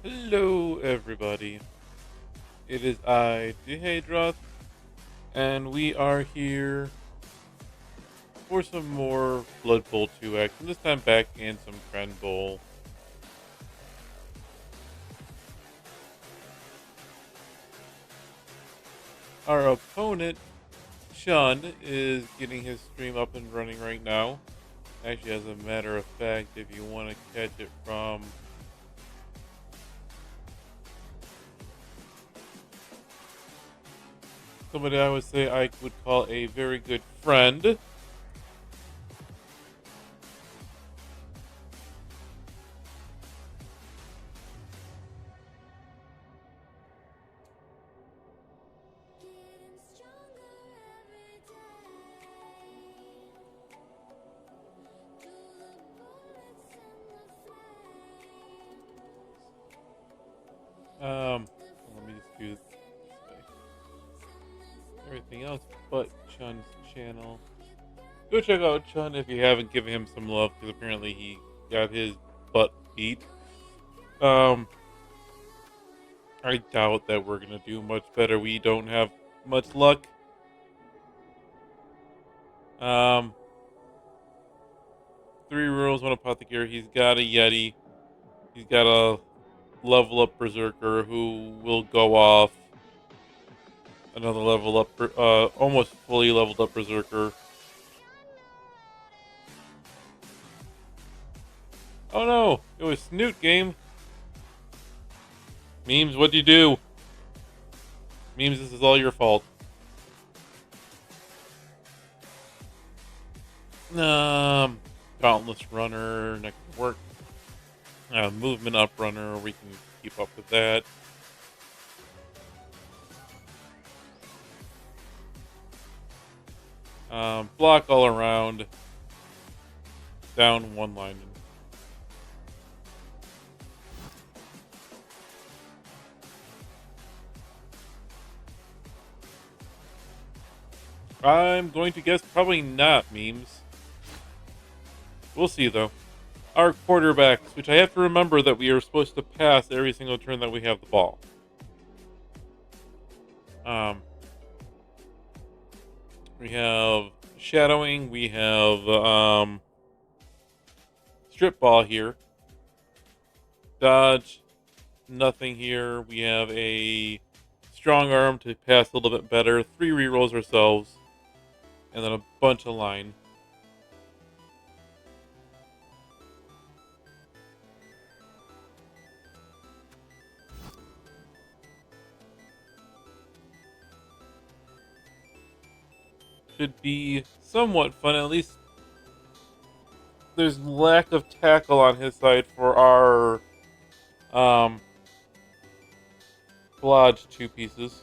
Hello, everybody. It is I, Dehydroth, and we are here for some more Blood Bowl 2 action. This time back in some Crenbowl. Our opponent, Chun, is getting his stream up and running right now. Actually, as a matter of fact, if you want to catch it from somebody I would say I would call a very good friend, let me just do this way. Everything else but Chun's channel. Go check out Chun if you haven't given him some love, because apparently he got his butt beat. Um, I doubt that we're gonna do much better. We don't have much luck. Um, three rules, one apothecary. He's got a Yeti. He's got a level up berserker who will go off. Another level up, almost fully leveled up berserker. Oh no, it was Snoot game. Memes, what'd you do? Memes, this is all your fault. Dauntless runner, next work. Movement up runner, we can keep up with that. Block all around. Down one lineman. I'm going to guess probably not memes. We'll see though. Our quarterbacks, which I have to remember that we are supposed to pass every single turn that we have the ball. We have shadowing, we have strip ball here. Dodge, nothing here. We have a strong arm to pass a little bit better. 3 rerolls ourselves, and then a bunch of line. Should be somewhat fun. At least there's lack of tackle on his side for our Blodge 2 pieces.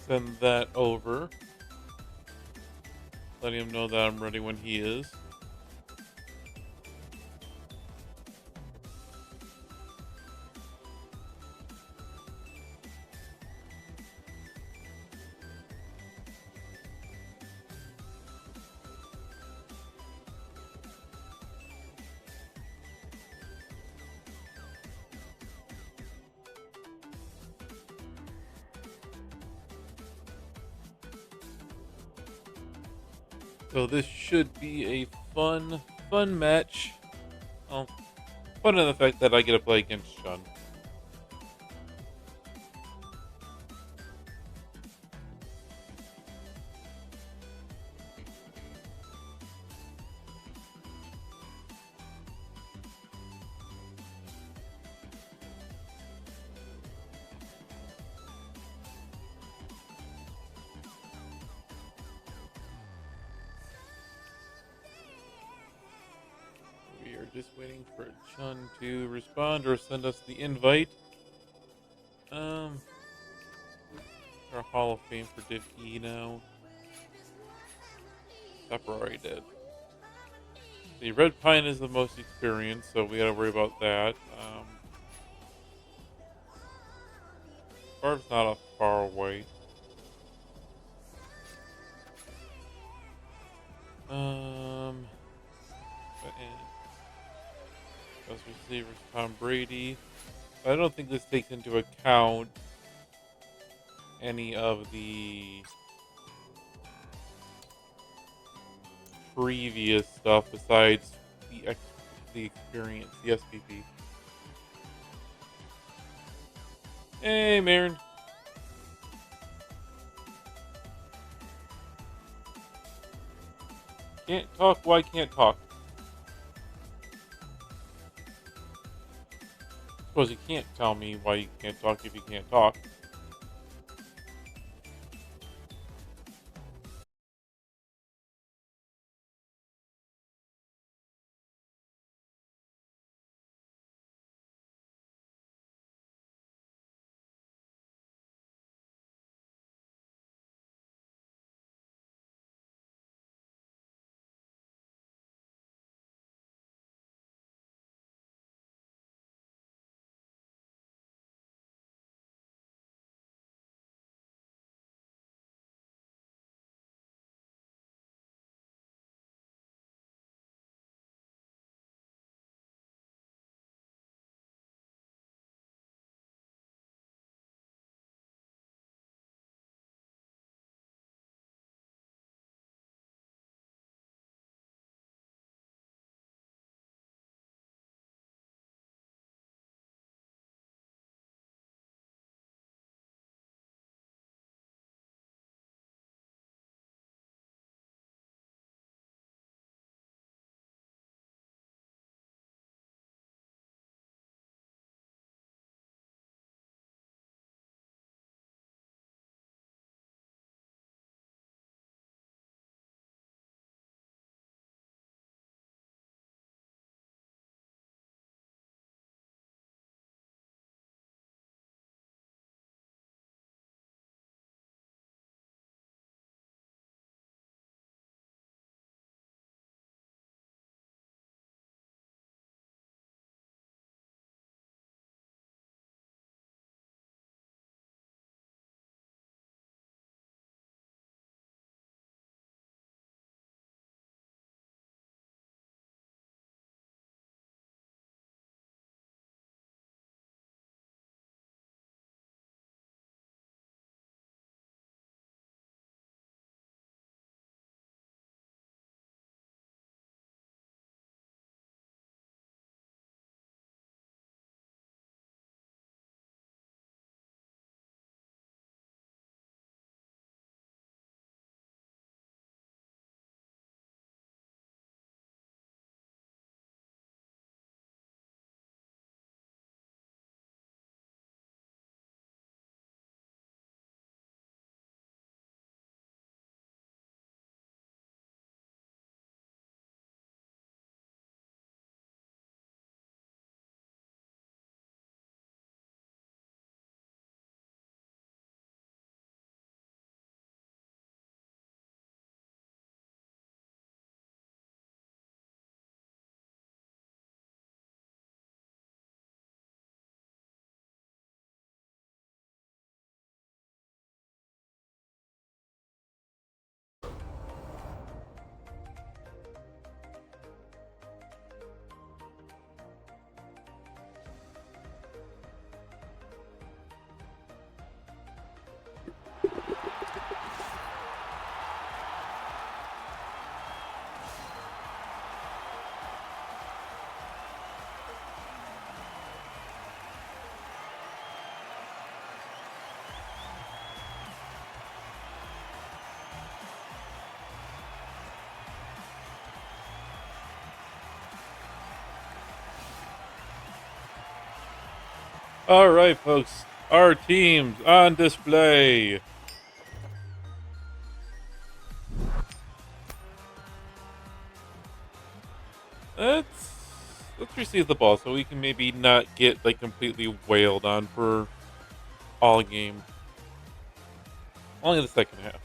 Send that over. Letting him know that I'm ready when he is. So this should be a fun match. Well, fun in the fact that I get to play against Chun. We are just waiting for Chun to respond or send us the invite. Our Hall of Fame for Div E now. Supper already dead. The red pine is the most experienced, so we gotta worry about that. Barb's not far away. Um, best receivers Tom Brady. I don't think this takes into account any of the previous stuff besides the experience, the SPP. Hey, Marin. Can't talk. Why can't talk? Suppose you can't tell me why you can't talk if you can't talk. All right, folks. Our teams on display. Let's let's receive the ball so we can maybe not get like completely wailed on for all game. Only the second half.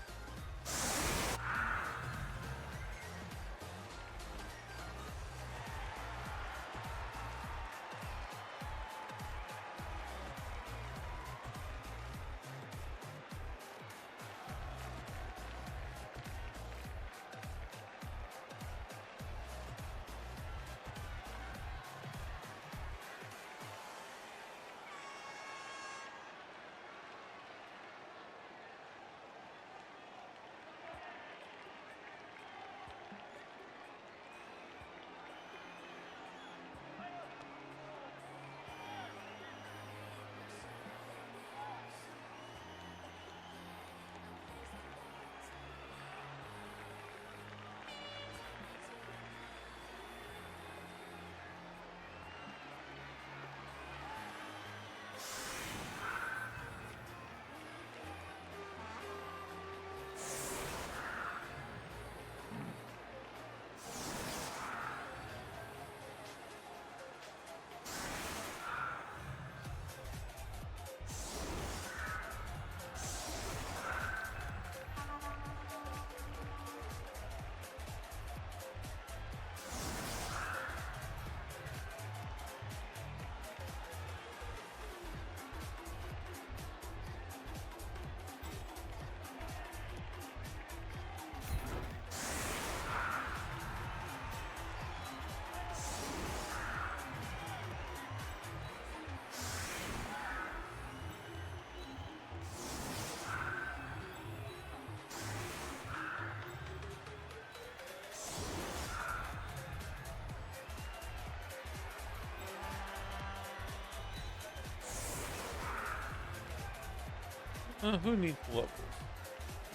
Who needs levels?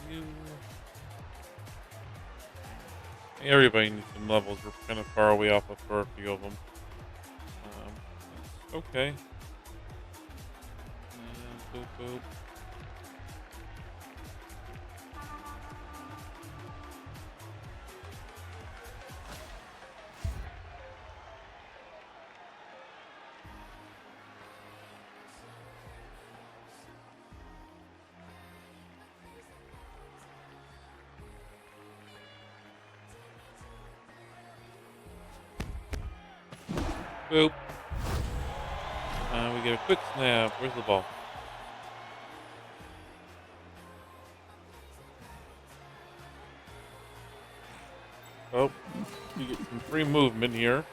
You. Everybody needs some levels. We're kind of far away off of for a few of them. Okay. Boop, boop. Boop. We get a quick snap. Where's the ball? Oh, you get some free movement here.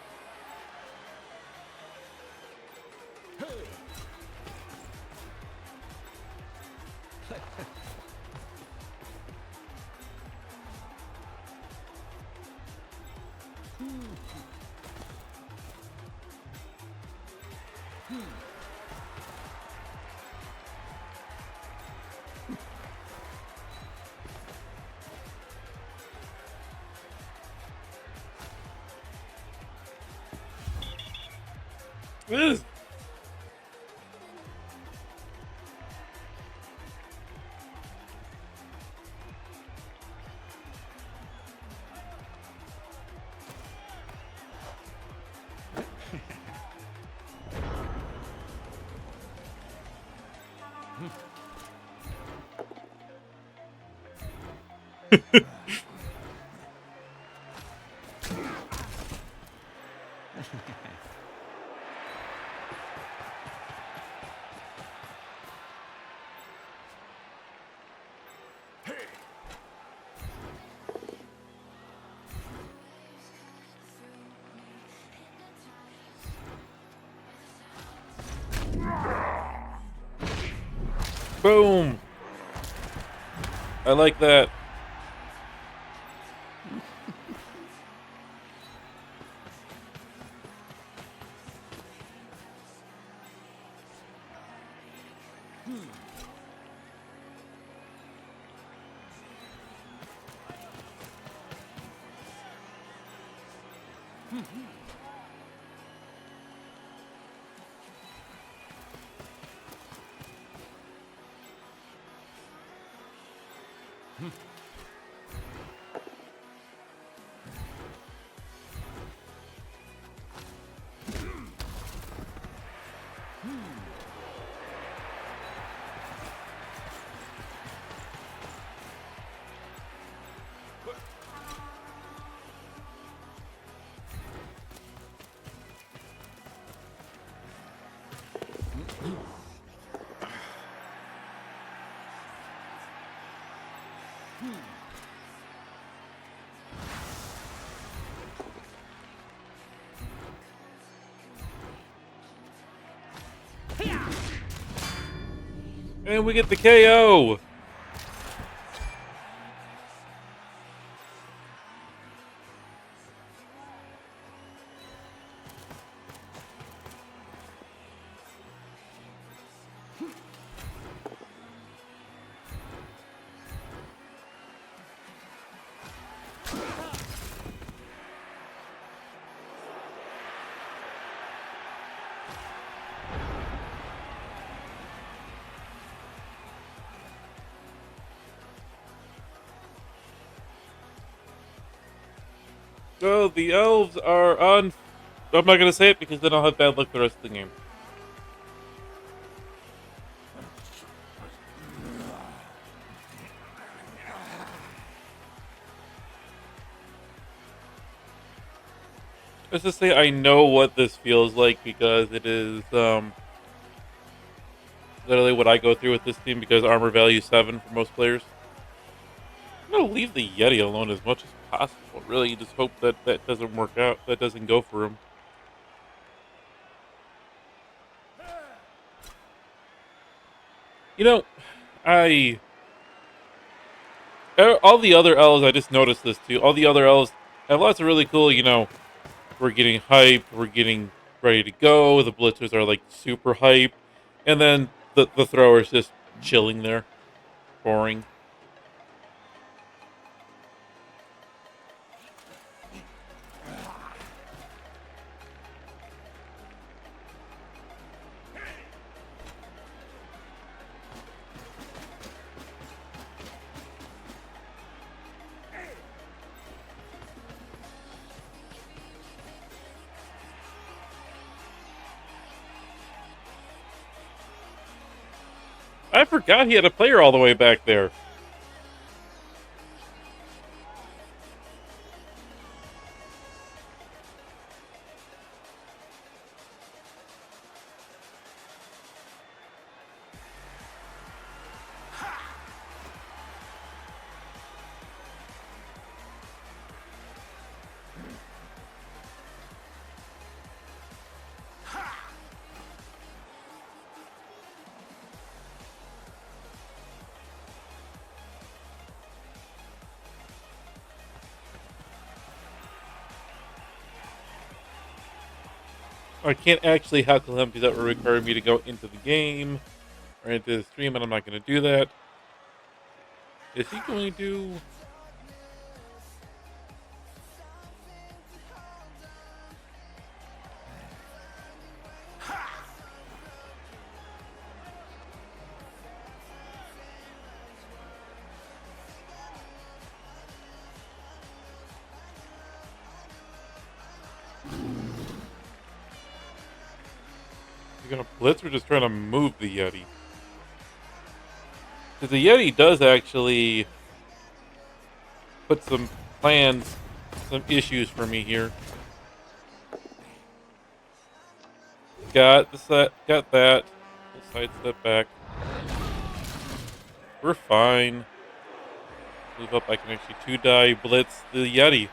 Ugh. Boom. I like that. And we get the KO. So the elves are on. I'm not gonna say it because then I'll have bad luck the rest of the game. Let's just say I know what this feels like because it is literally what I go through with this team because armor value 7 for most players. I'm gonna leave the Yeti alone as much as possible. Really, you just hope that that doesn't work out. That doesn't go for him. You know, I all the other elves. I just noticed this too. All the other elves have lots of really cool. We're getting hyped. We're getting ready to go. The blitzers are like super hyped, and then the thrower's just chilling there. boring. I forgot he had a player all the way back there. I can't actually heckle him because that would require me to go into the game or into the stream, and I'm not going to do that. Is he going to? Is he going to blitz or just trying to move the Yeti? Because the Yeti does actually put some plans, some issues for me here. Got the set, got that. We'll sidestep back. We're fine. Move up. I can actually 2-die blitz the Yeti.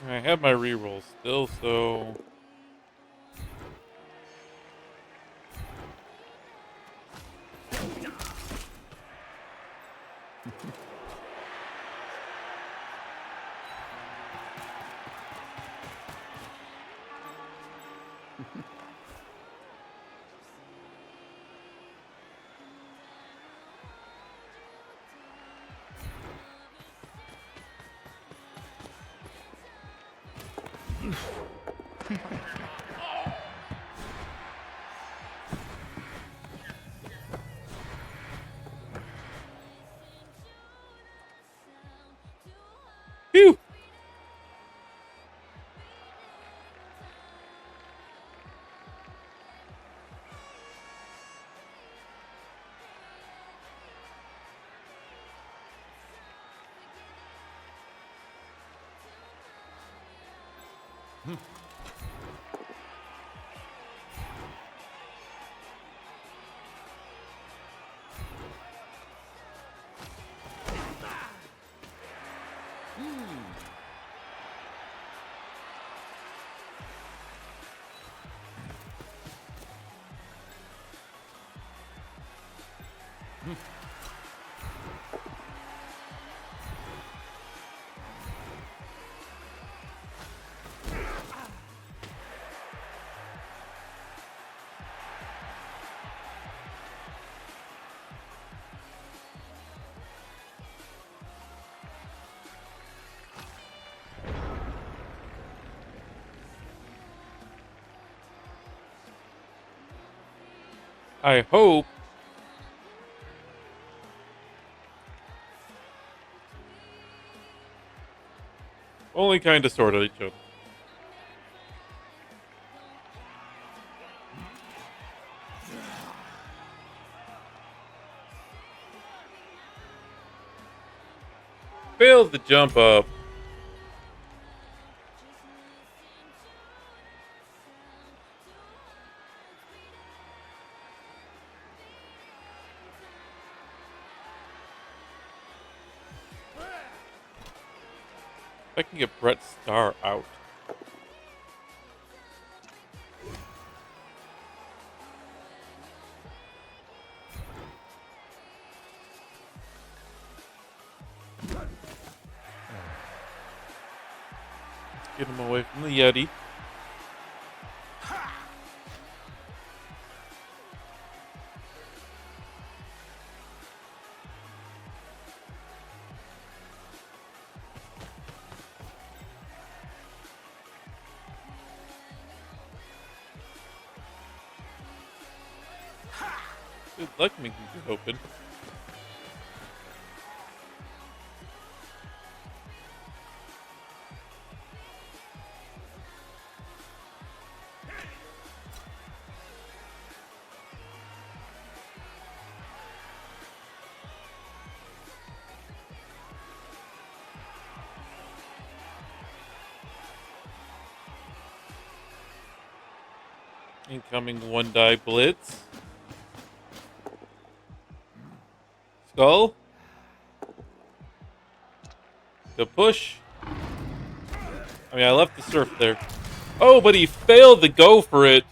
I have my reroll still, so phew. I hope. Only kind of, sort of, each other. Failed to jump up. If I can get Brett Starr out. Get him away from the Yeti. Good luck making it open. Incoming one die blitz. Skull. The push. I mean, I left the surf there. Oh, but he failed to go for it.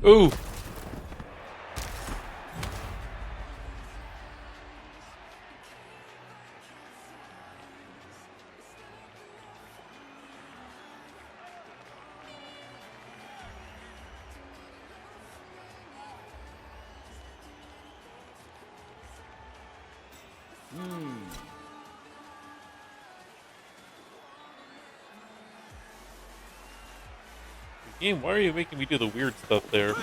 Ooh. Game, why are you making me do the weird stuff there?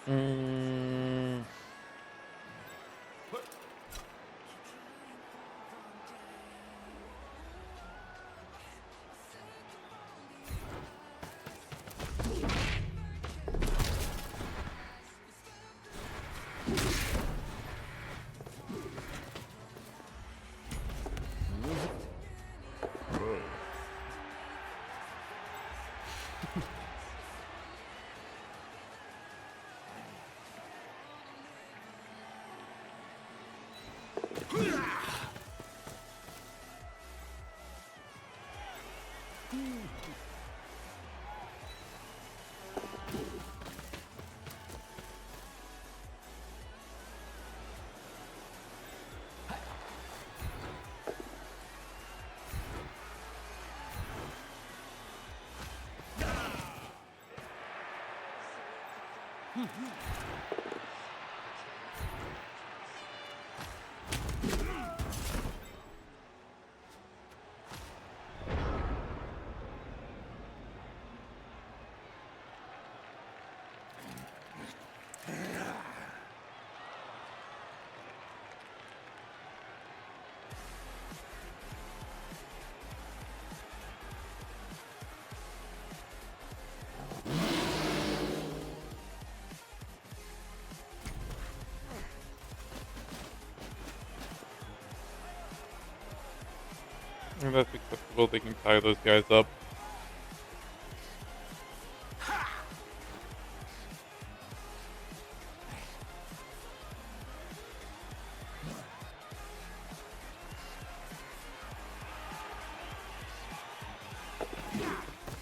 Mm. And that's acceptable. They can tie those guys up.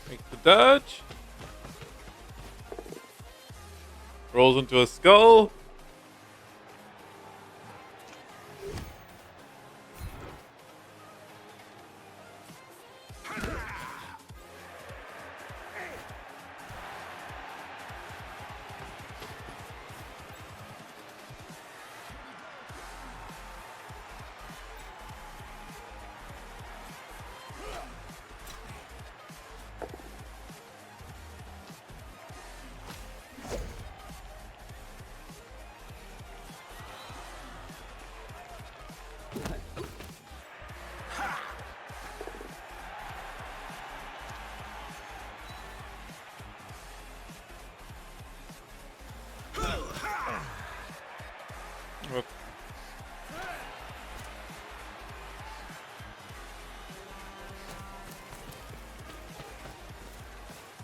Make the dodge. Rolls into a skull. Whoops.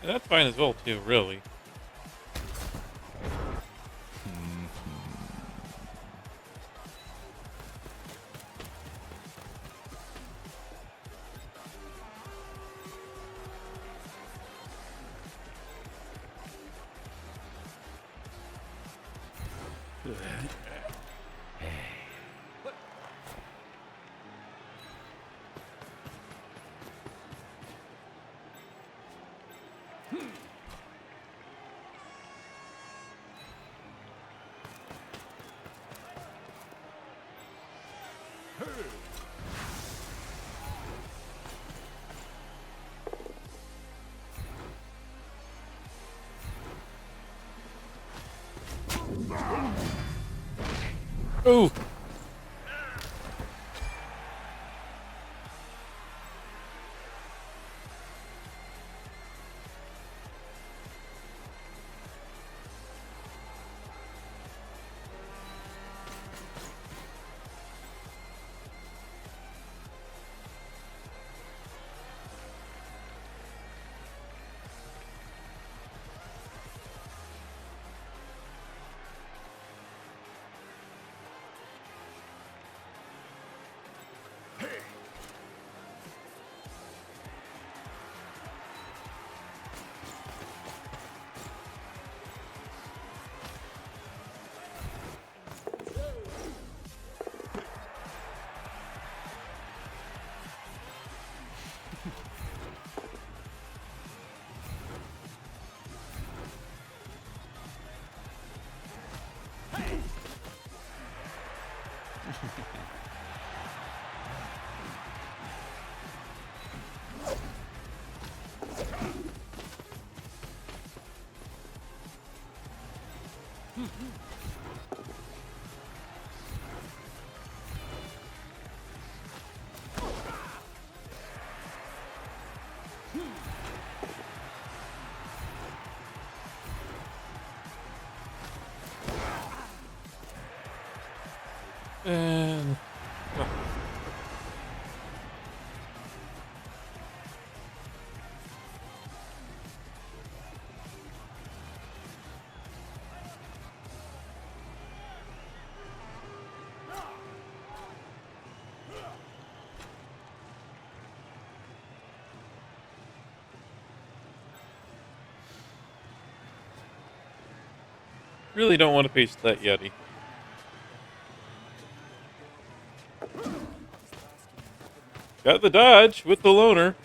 And that's fine as well, too, really. Ooh. And really don't want to face that Yeti. Got the dodge with the loner.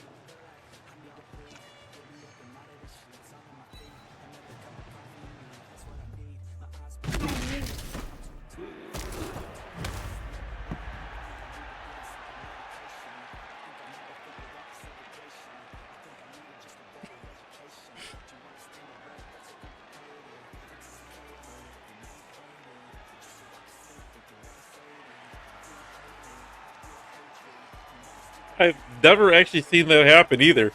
never actually seen that happen either.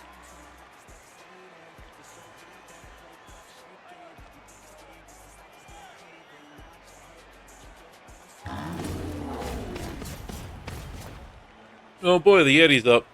Oh boy, the Yeti's up.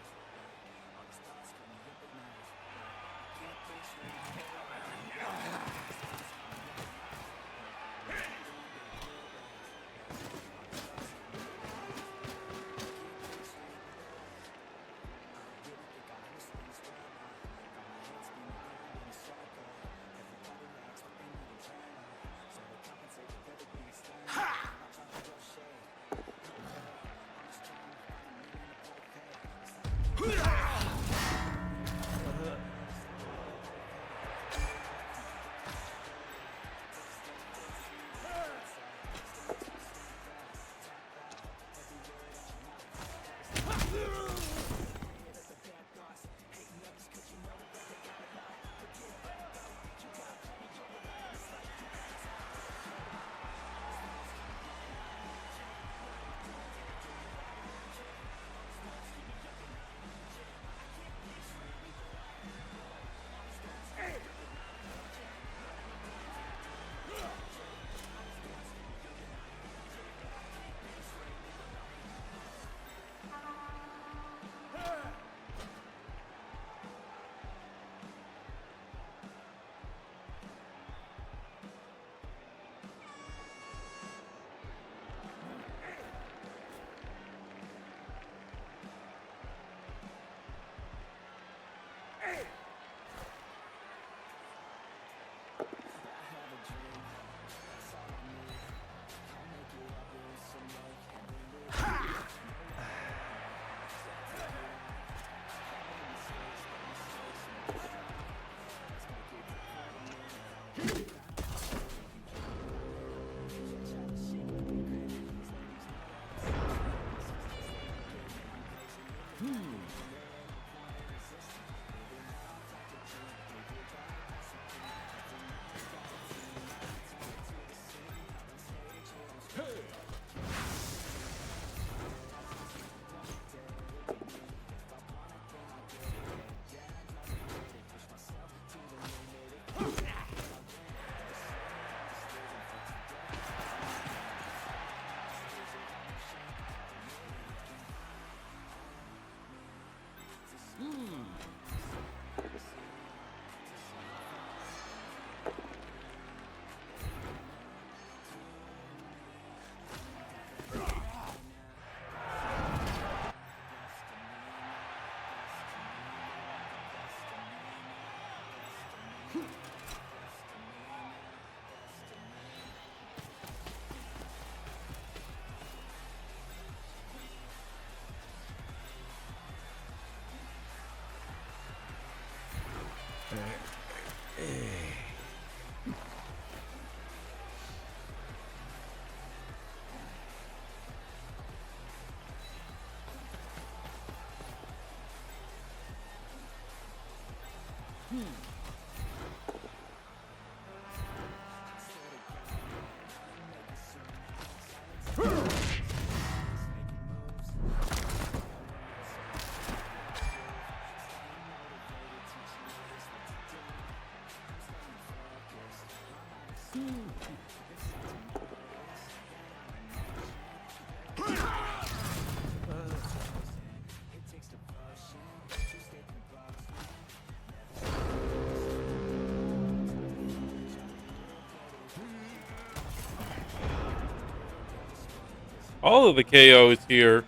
All of the KOs here.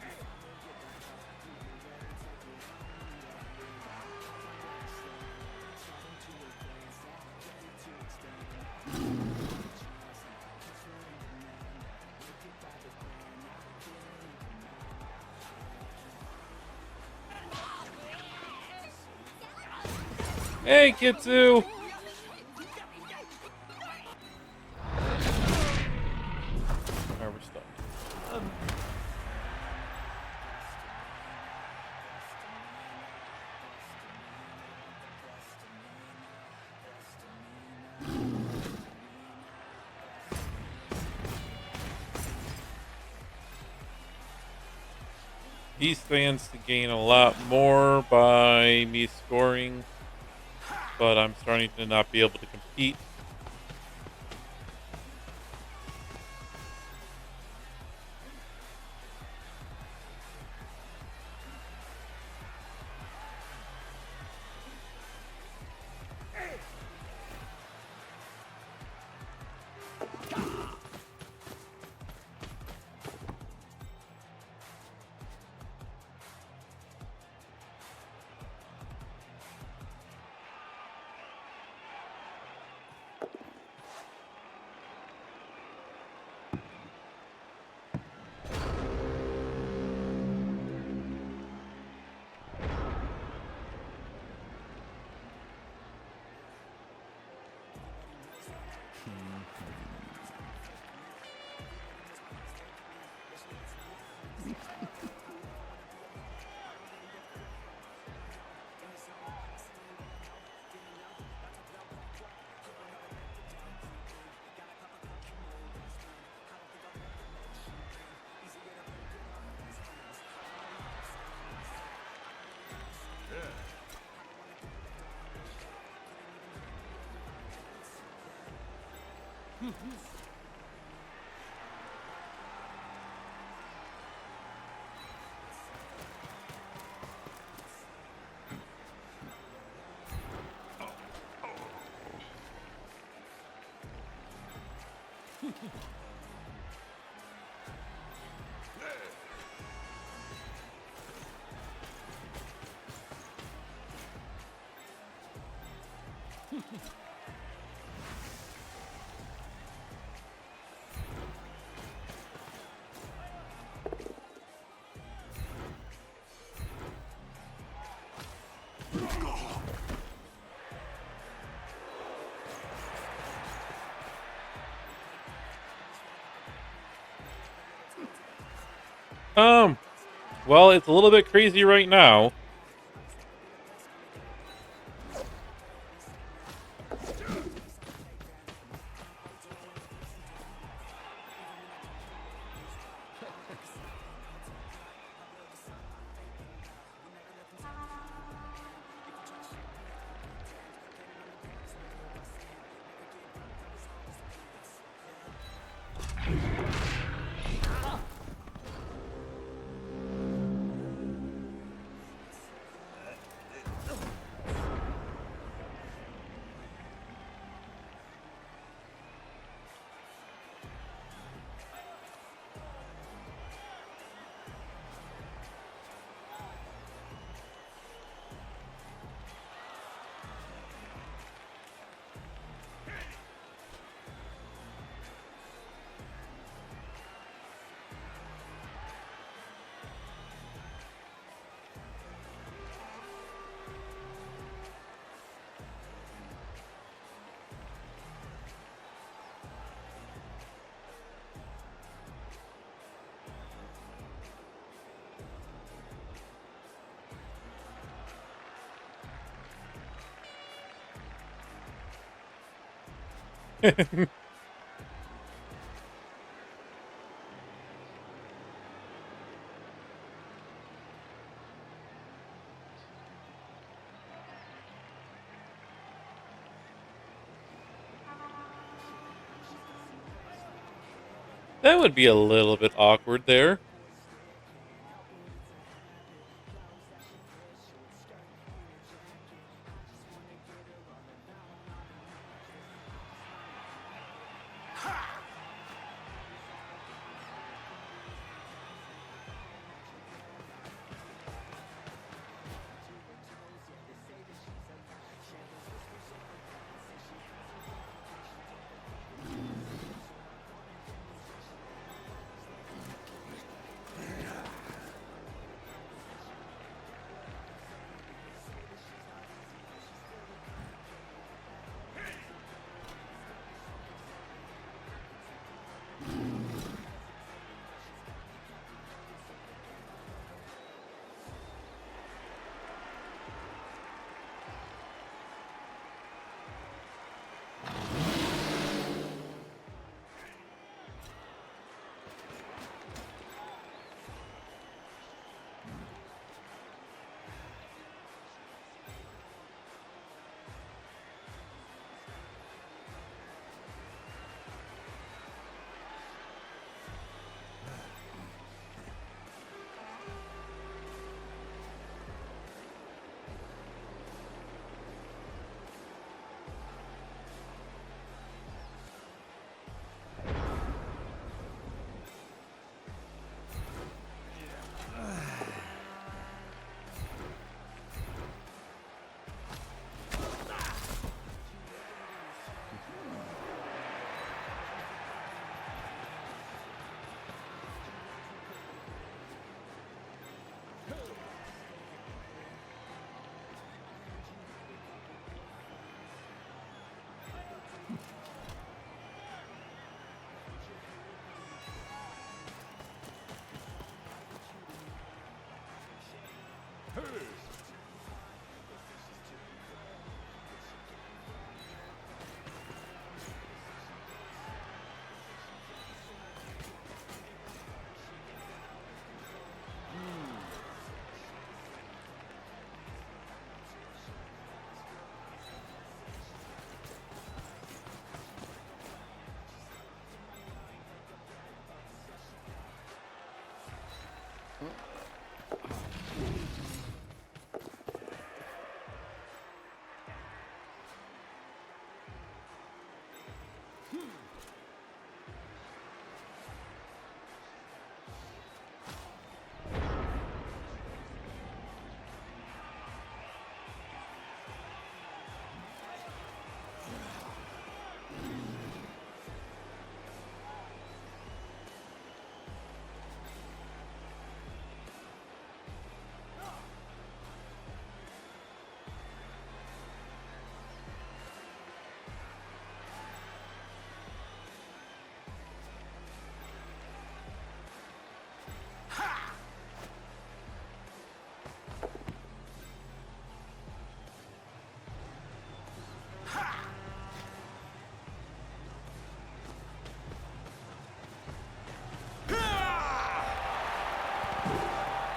Hey, Kitsu! Alright, we're stuck. He stands to gain a lot more by me scoring, but I'm starting to not be able to compete. Um, well, it's a little bit crazy right now. That would be a little bit awkward there.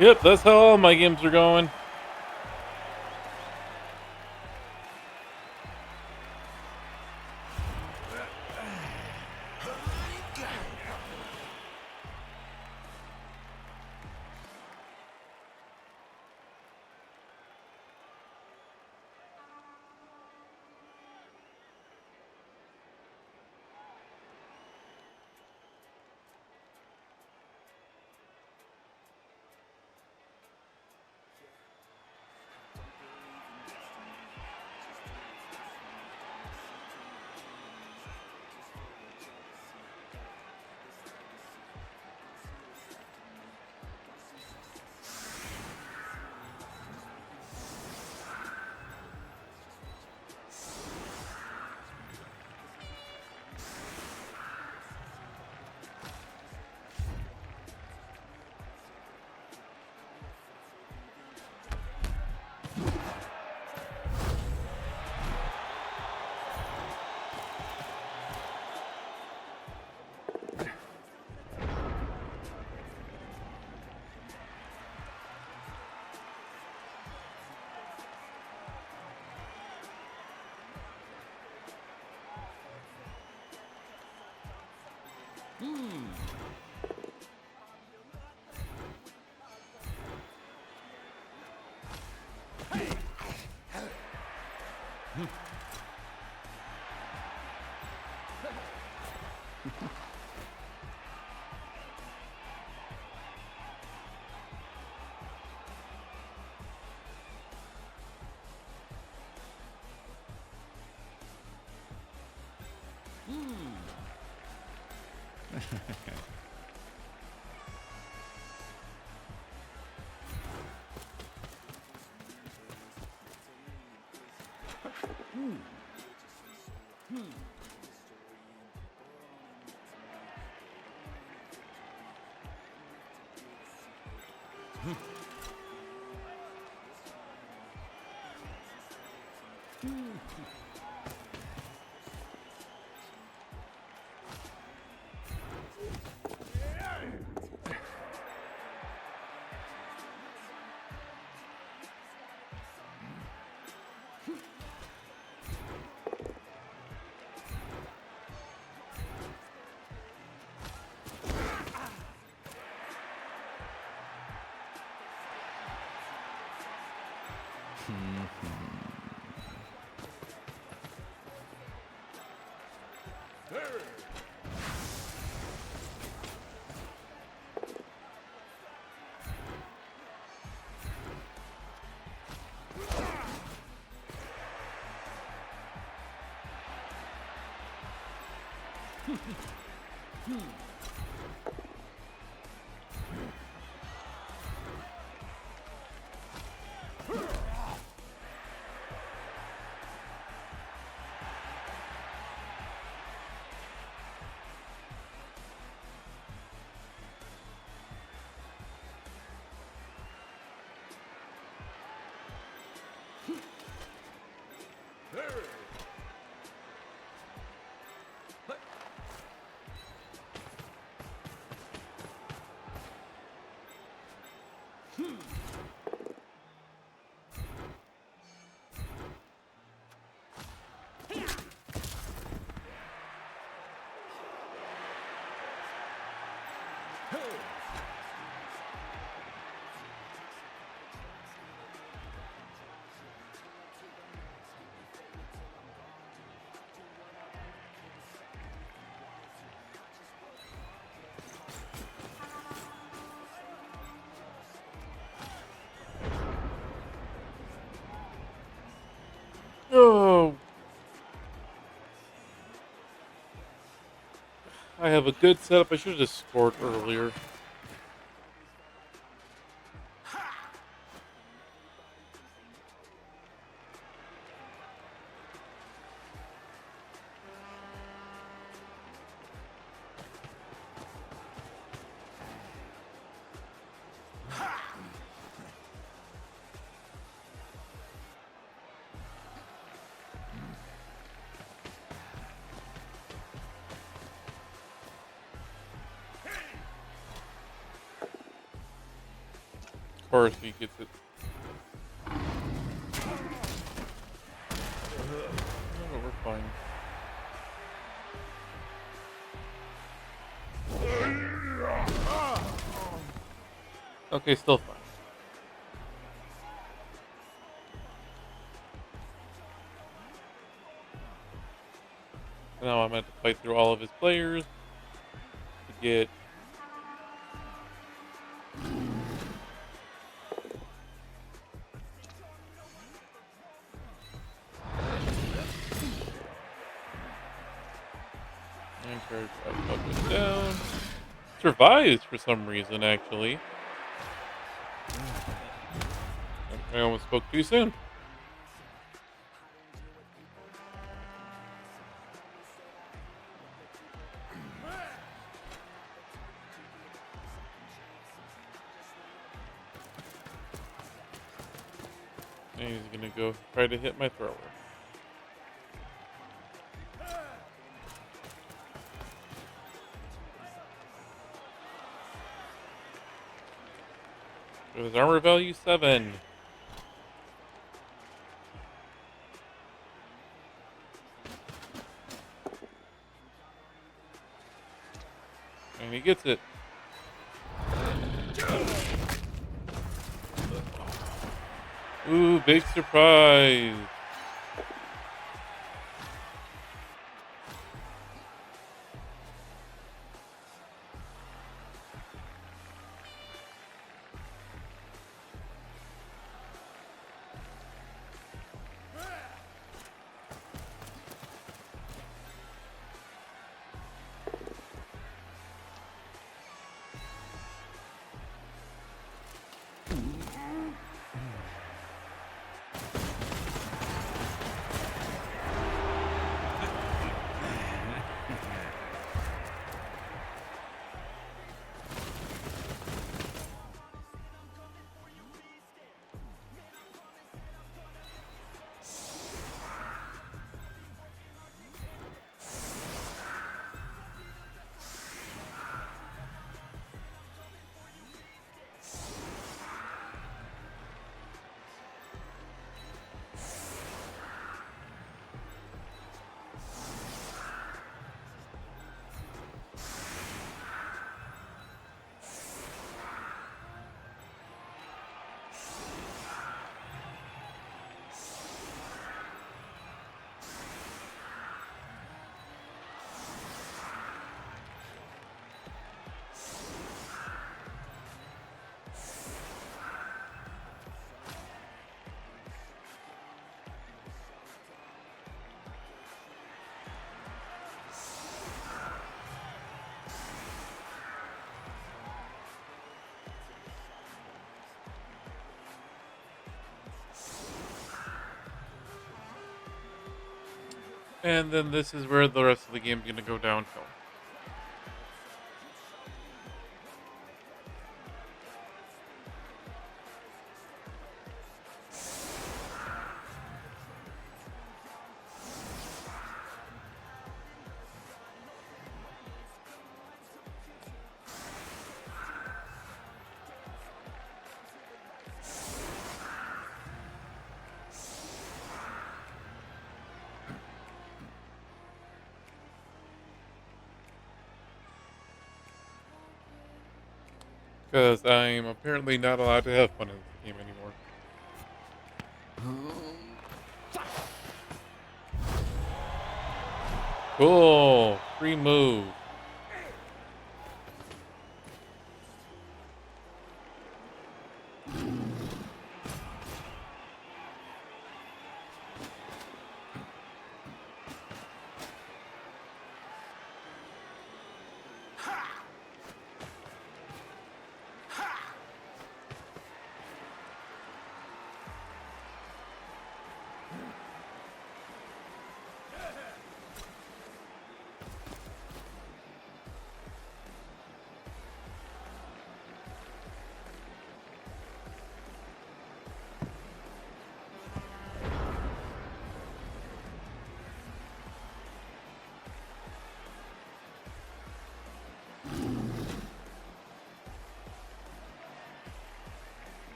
Yep, that's how all my games are going. Oh, I have a good setup. I should have just scored earlier. first, so he gets it. No, we're fine. Okay, still fine. Now I'm going to have to fight through all of his players to get. And charge up and down. Survives for some reason, actually. I almost spoke too soon. And he's gonna go try to hit my thrower. With his armor value 7. And he gets it. Ooh, big surprise. And then this is where the rest of the game is gonna go downhill. Because I'm apparently not allowed to have fun in this game anymore. Cool. Free move.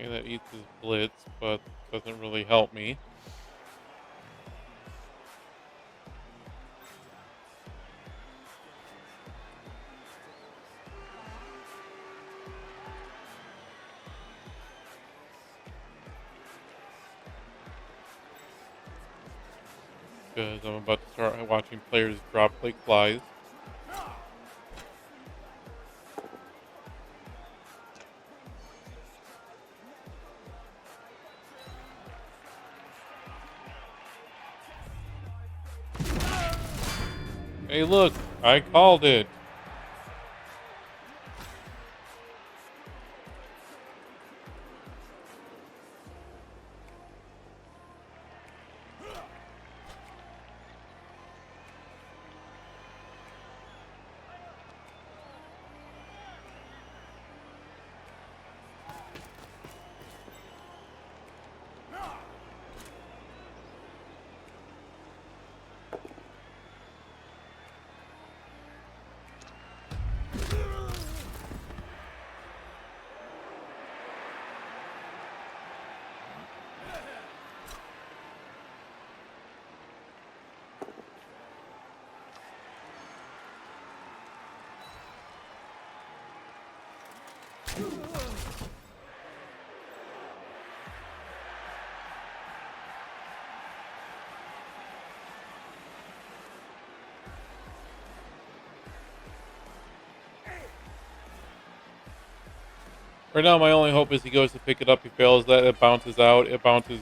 Okay, that eats his blitz, but doesn't really help me. Because I'm about to start watching players drop like flies. Hey, look, I called it. Right now, my only hope is he goes to pick it up. He fails that. It bounces out. It bounces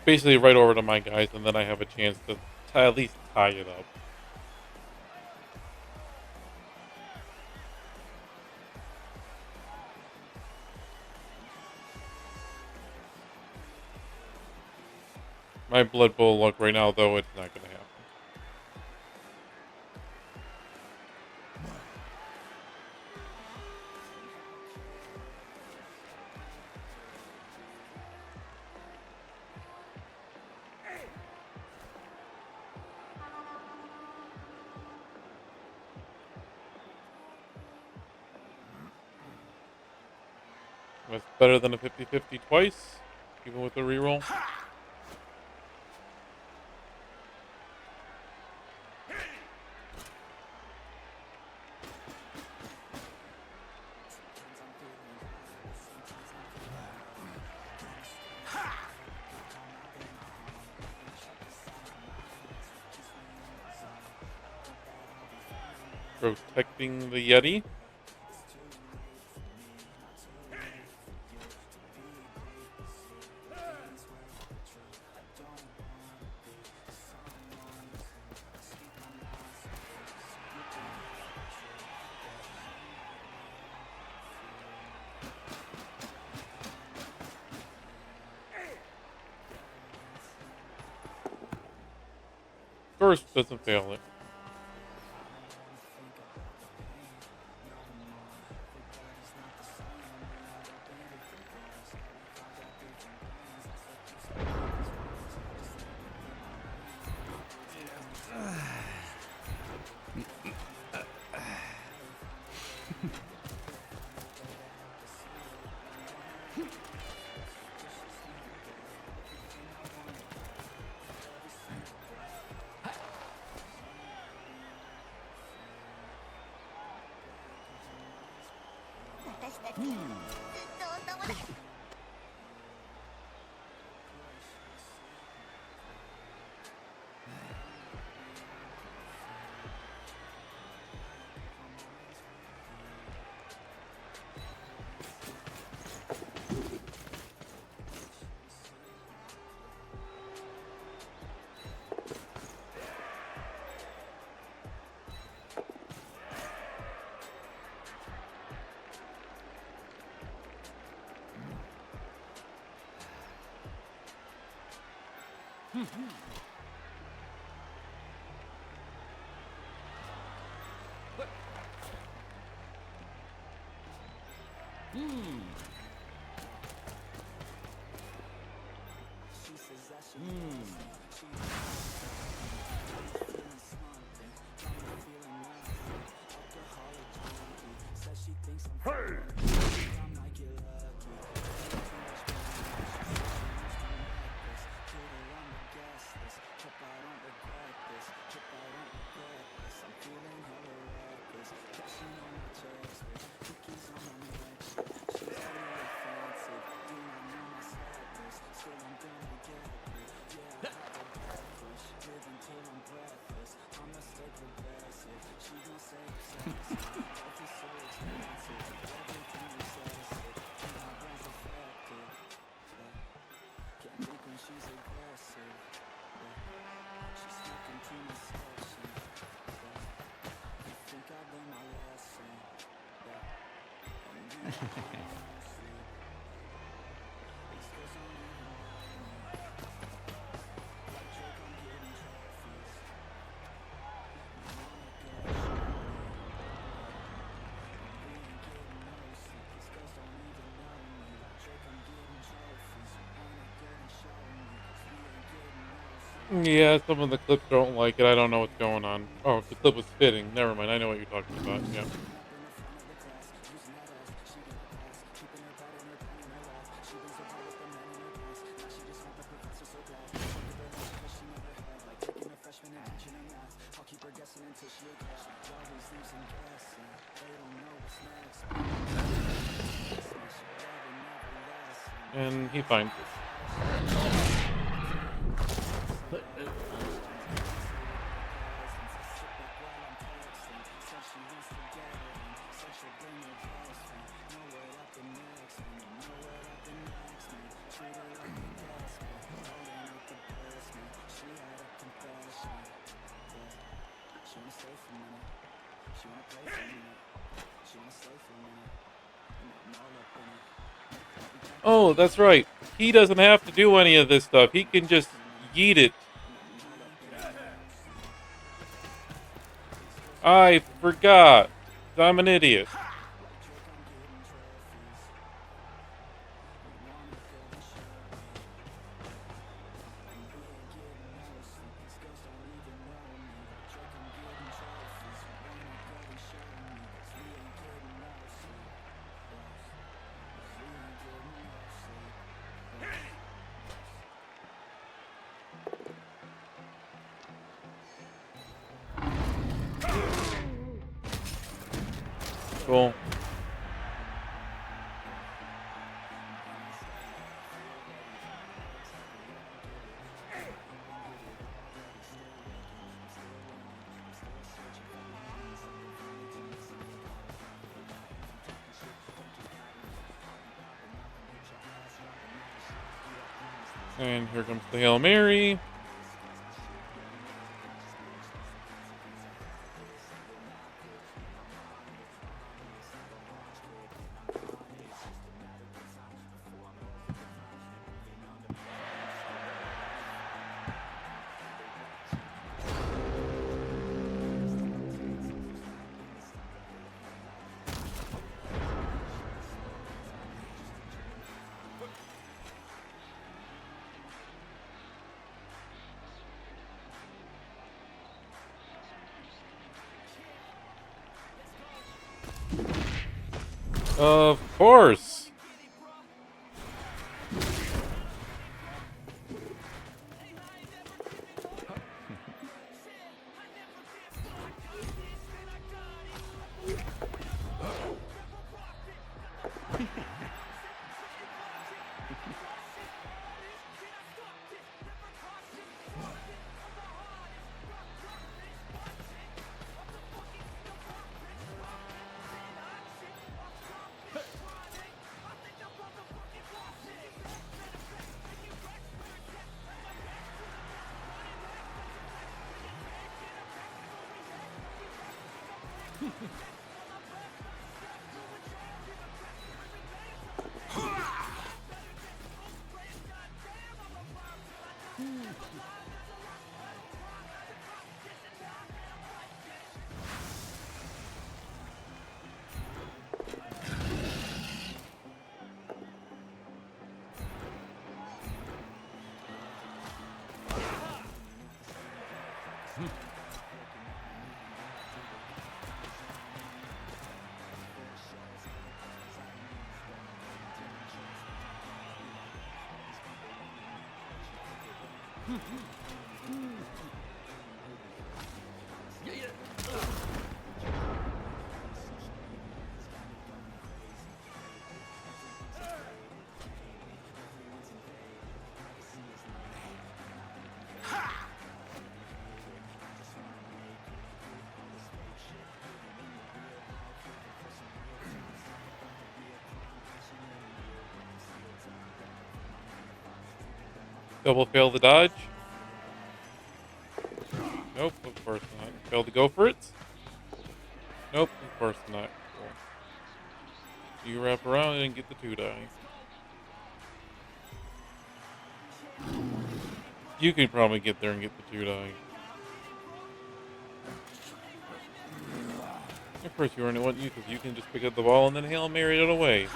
basically right over to my guys, and then I have a chance to at least tie it up. My Blood Bowl luck right now, though, it's not going to happen. That's better than a 50-50 twice, even with the reroll. Protecting the Yeti. First doesn't fail it. Yeah, some of the clips don't like it. I don't know what's going on. Oh, the clip was fitting. Never mind. I know what you're talking about. Yeah. And he finds it. Oh, that's right. He doesn't have to do any of this stuff. He can just yeet it. I forgot. I'm an idiot. Cool. And here comes the Hail Mary. Of course. Double fail the dodge. Nope, of course not. Fail to go for it. Nope, of course not. Cool. You wrap around and get the 2-die. You can probably get there and get the 2-die. Of course you only want you because you can just pick up the ball and then Hail Mary it away.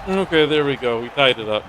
Okay, there we go. We tied it up.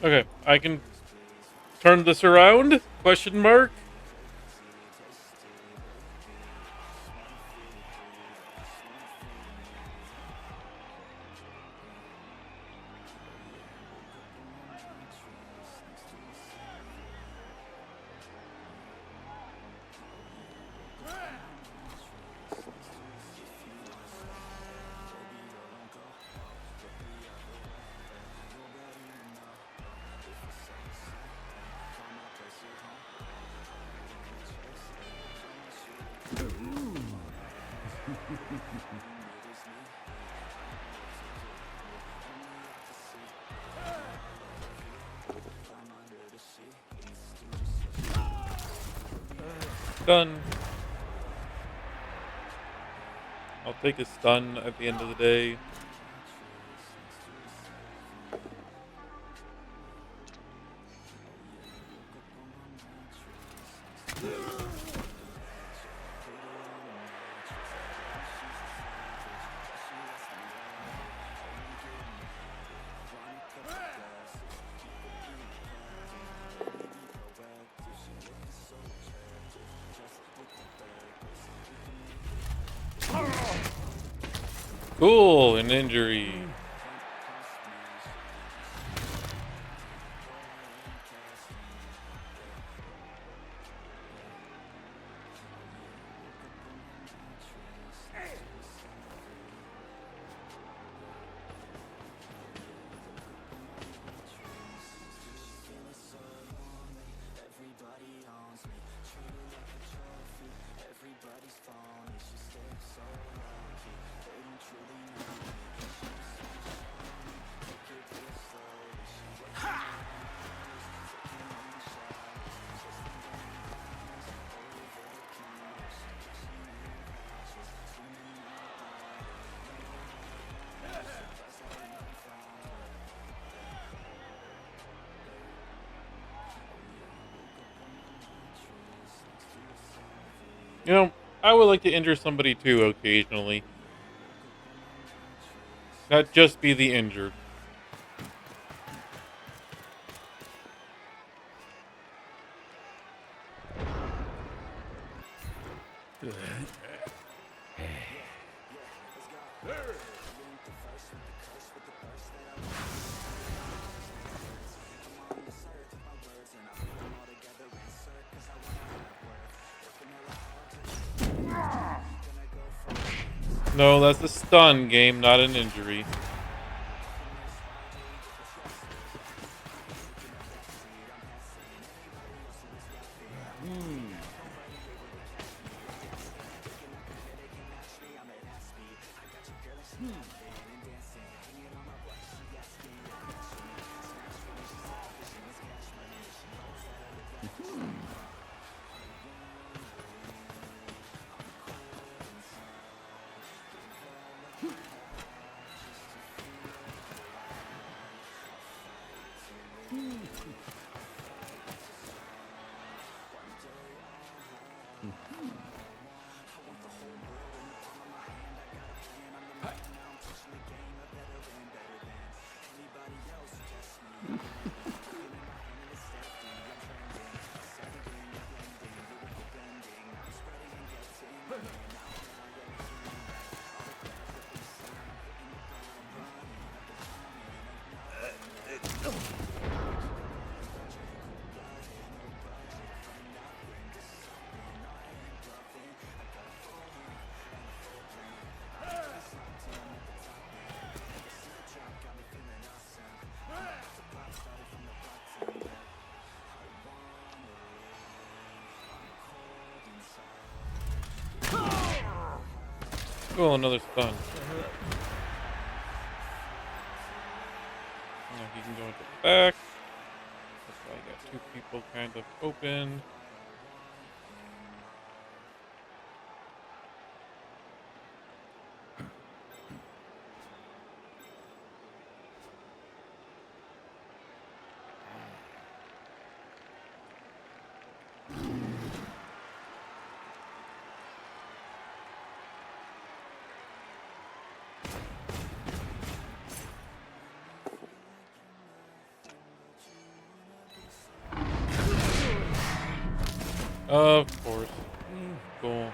Okay, I can turn this around? Question mark? Done. I'll take a stun at the end of the day. Cool, an injury. You know, I would like to injure somebody too occasionally. Not just be the injured. No, that's a stun game, not an injury. Oh, another stun. Now he can go into the back. That's why I got two people kind of open. Of course. Cool.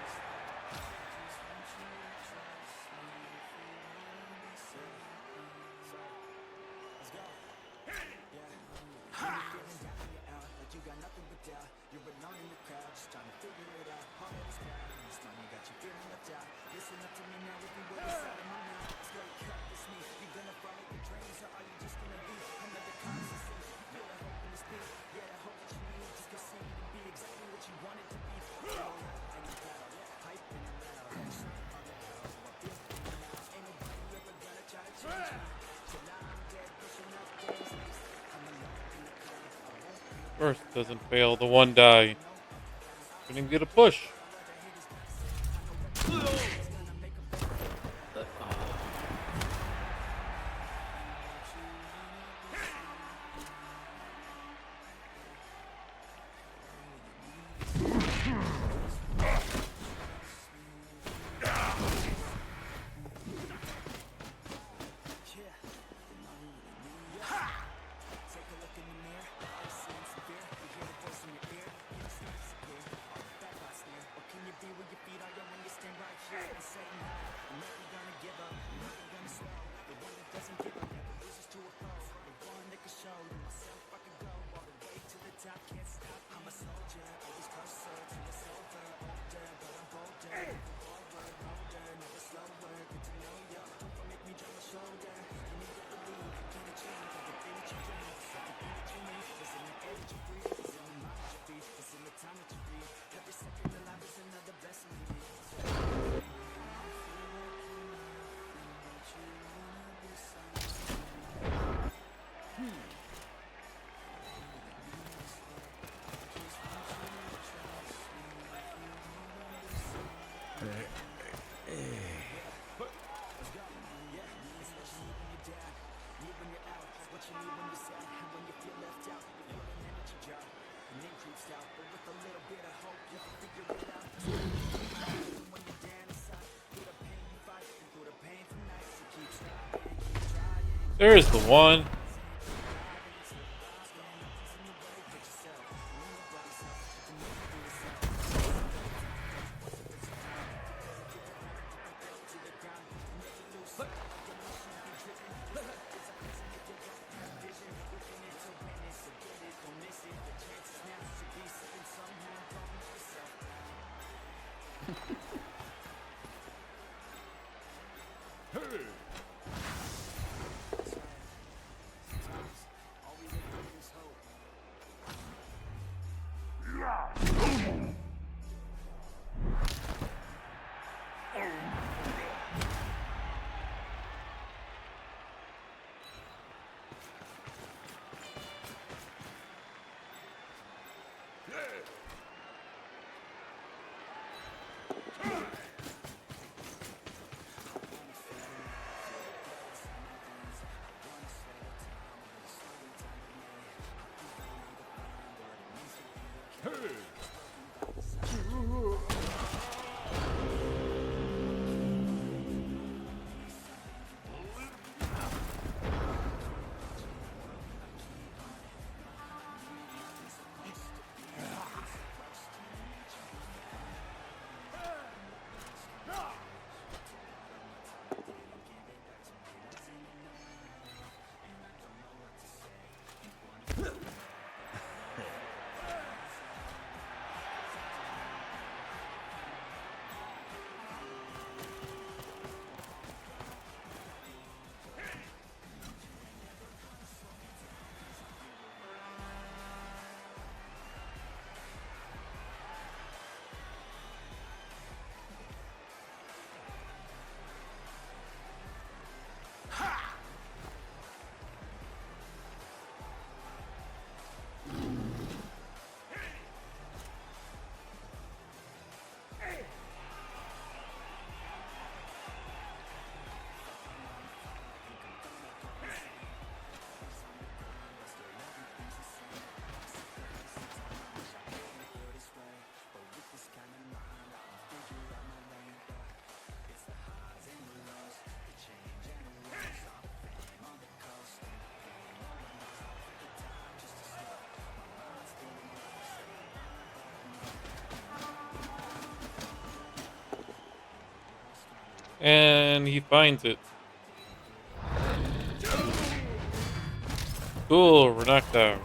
First doesn't fail. The one die. Couldn't even get a push. There's the one. And he finds it. Cool, we're knocked out.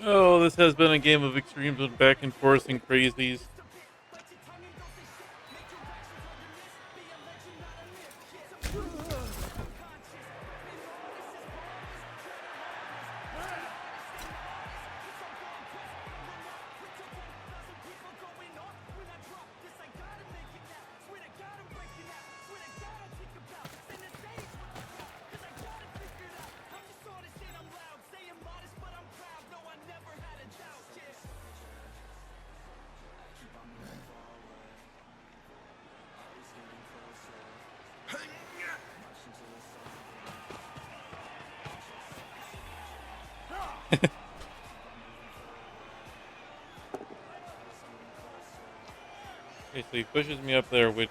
Oh, this has been a game of extremes with back and forth and crazies. Okay, so he pushes me up there, which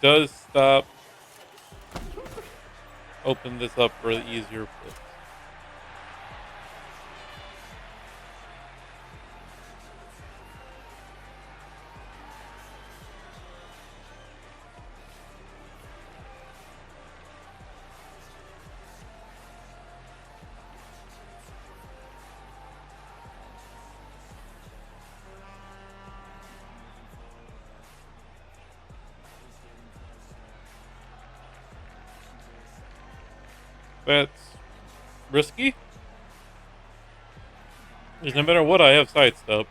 does stop. Open this up for the easier flips. That's risky. Because no matter what, I have sidestep.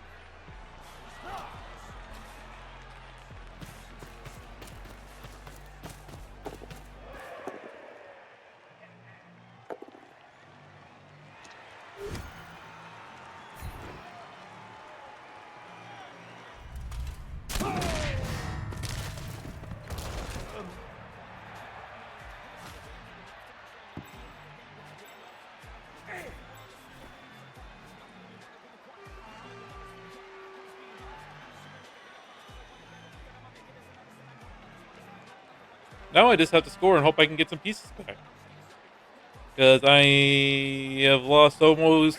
Now I just have to score and hope I can get some pieces back. Because I have lost almost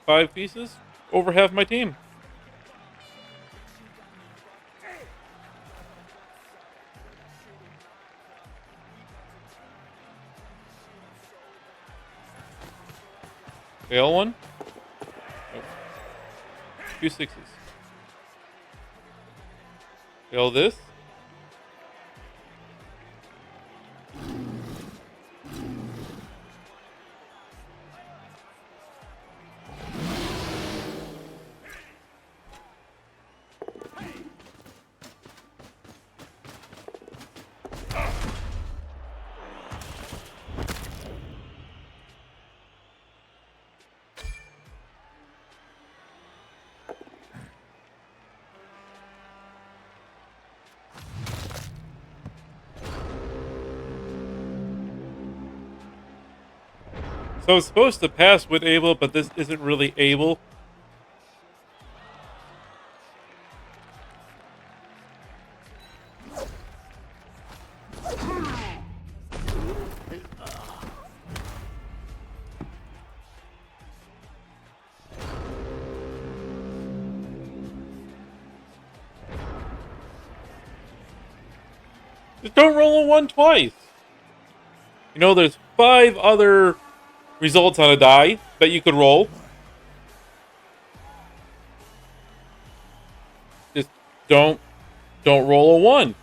5 pieces, over half my team. Fail one. Nope. 2 6s. Fail this. So it's supposed to pass with able, but this isn't really able. Just don't roll a 1 twice. You know, there's 5 other results on a die that you could roll. Just don't roll a 1.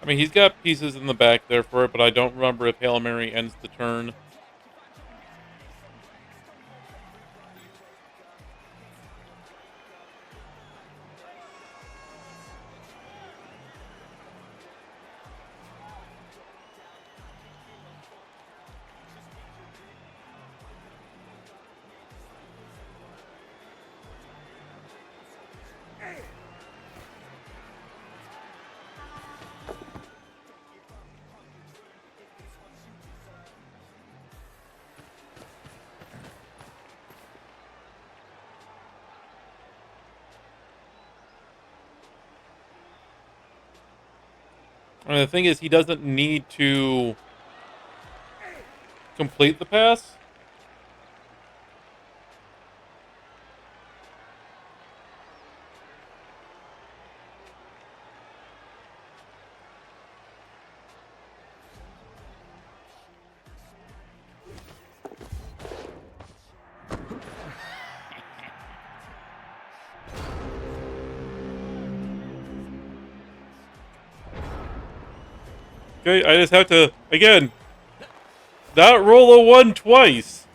I mean, he's got pieces in the back there for it, but I don't remember if Hail Mary ends the turn. I mean, the thing is, he doesn't need to complete the pass. Okay, I just have to, again, not roll a 1 twice.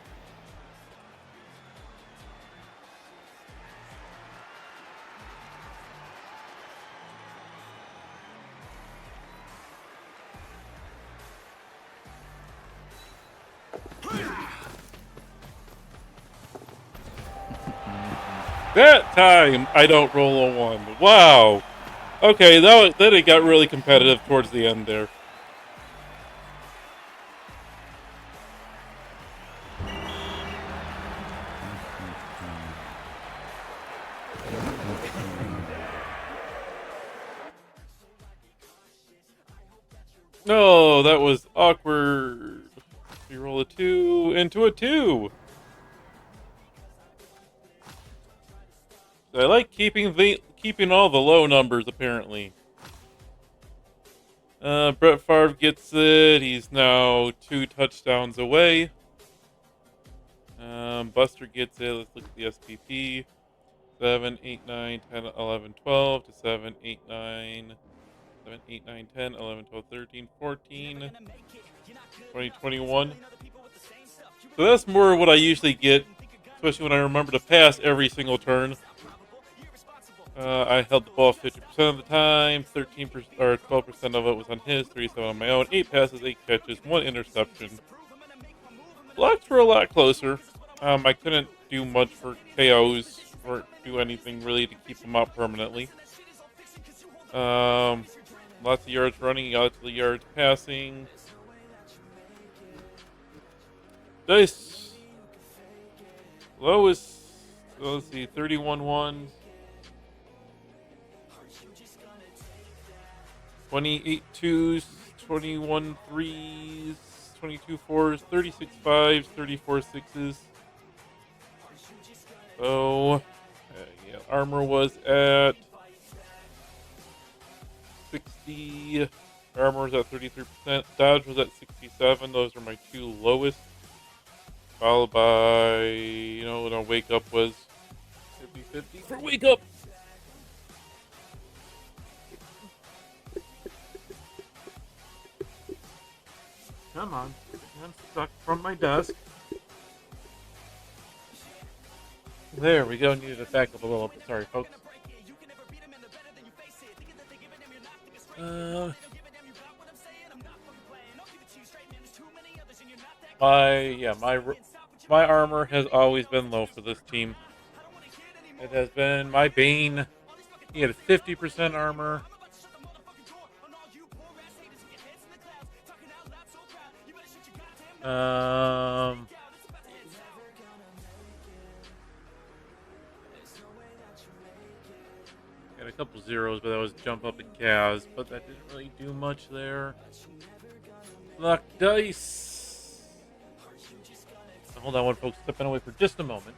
That time, I don't roll a 1. Wow. Okay, then it got really competitive towards the end there. No, that was awkward. You roll a 2 into a 2. I like keeping all the low numbers, apparently. Brett Favre gets it. He's now 2 touchdowns away. Buster gets it. Let's look at the SPP. 7, 8, 9, 10, 11, 12 to 7, 8, 9, 7, 8, 9, 10, 11, 12, 13, 14, 20, 21. So that's more what I usually get, especially when I remember to pass every single turn. I held the ball 50% of the time, 13% or 12% of it was on his, 37 on my own, 8 passes, 8 catches, 1 interception. Blocks were a lot closer. I couldn't do much for KOs or do anything really to keep them out permanently. Lots of yards running, lots of yards passing. Dice. Lowest, let's see, 31 ones. 28 twos, 21 threes, 22 fours, 36 fives, 34 sixes. So, yeah, armor was at 60. Armor was at 33%. Dodge was at 67. Those are my 2 lowest. Followed by, when our wake up was 50-50 for wake up. Come on. I'm stuck from my desk. There we go. Needed to back up a little bit. Sorry, folks. My armor has always been low for this team. It has been my bane. He had 50% armor. Got a couple zeros, but that was jump up and Kaz, but that didn't really do much there. Luck dice. Hold on, one folks, stepping away for just a moment.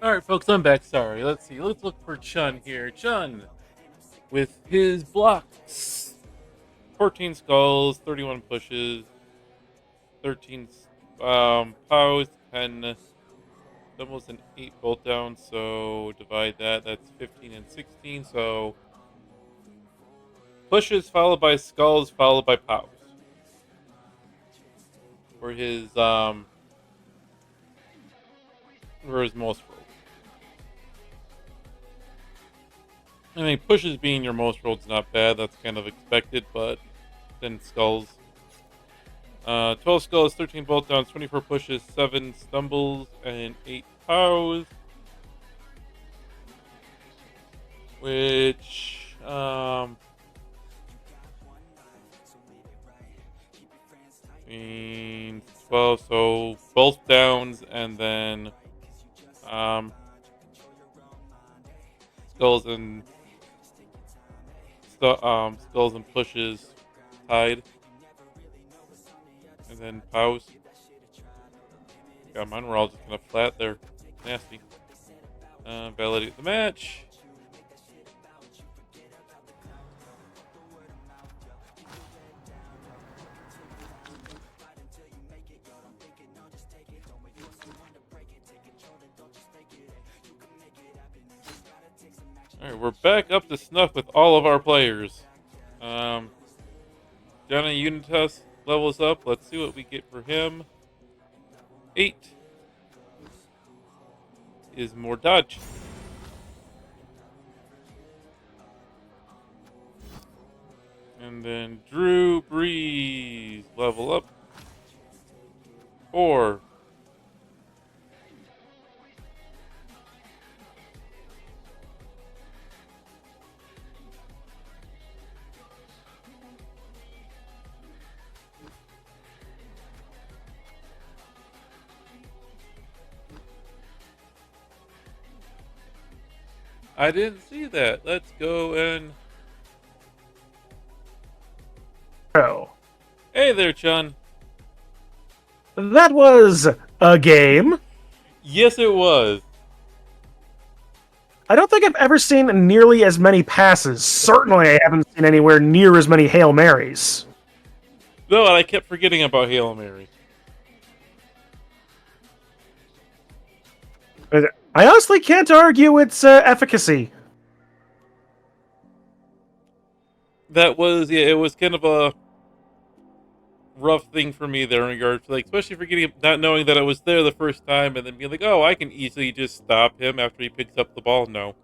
All right, folks, I'm back. Sorry. Let's see. Let's look for Chun here. Chun with his blocks: 14 skulls, 31 pushes, 13 pows, 10 almost an 8 bolt down. So divide that. That's 15 and 16. So pushes followed by skulls followed by pows for his most rolls. I mean, pushes being your most rolled is not bad. That's kind of expected, but then skulls. 12 skulls, 13 bolt downs, 24 pushes, 7 stumbles, and 8 pows. Which, means 12, so both downs, and then, skulls and, skulls and pushes tied. And then pows. God, mine were all just kind of flat there. Nasty. Validate the match. Alright, we're back up to snuff with all of our players. Johnny Unitas levels up. Let's see what we get for him. 8 is more dodge. And then Drew Breeze level up. 4. I didn't see that. Let's go and... Oh. Hey there, Chun. That was a game. Yes, it was. I don't think I've ever seen nearly as many passes. Certainly, I haven't seen anywhere near as many Hail Marys. No, and I kept forgetting about Hail Mary. I honestly can't argue its efficacy. That was, yeah, it was kind of a rough thing for me there in regards to, like, especially forgetting, not knowing that I was there the first time and then being like, oh, I can easily just stop him after he picks up the ball. No.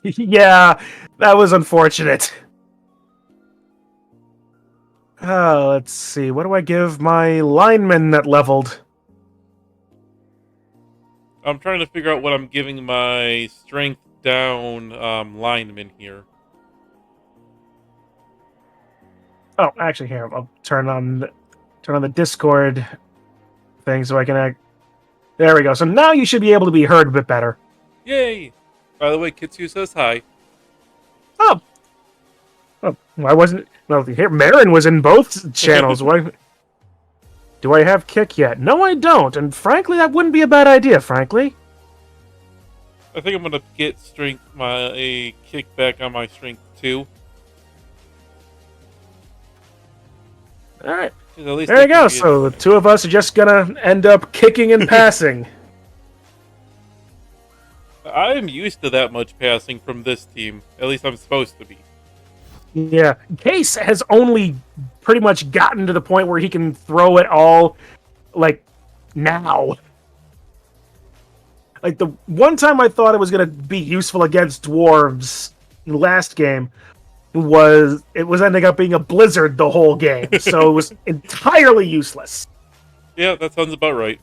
Yeah, that was unfortunate. Let's see. What do I give my lineman that leveled? I'm trying to figure out what I'm giving my strength down lineman here. Oh, actually, here I'll turn on the Discord thing so I can. There we go. So now you should be able to be heard a bit better. Yay! By the way, Kitsu says hi. Oh, why wasn't? Well, here Marin was in both channels. Why? Do I have kick yet? No, I don't. And frankly, that wouldn't be a bad idea. Frankly, I think I'm gonna get a kick back on my strength 2. all right. At least There you go. So the two of us are just gonna end up kicking and passing. I'm used to that much passing from this team. At least I'm supposed to be. Yeah, Case has only pretty much gotten to the point where he can throw it all, like, now. Like, the one time I thought it was going to be useful against dwarves last game was ending up being a blizzard the whole game, so it was entirely useless. Yeah, that sounds about right.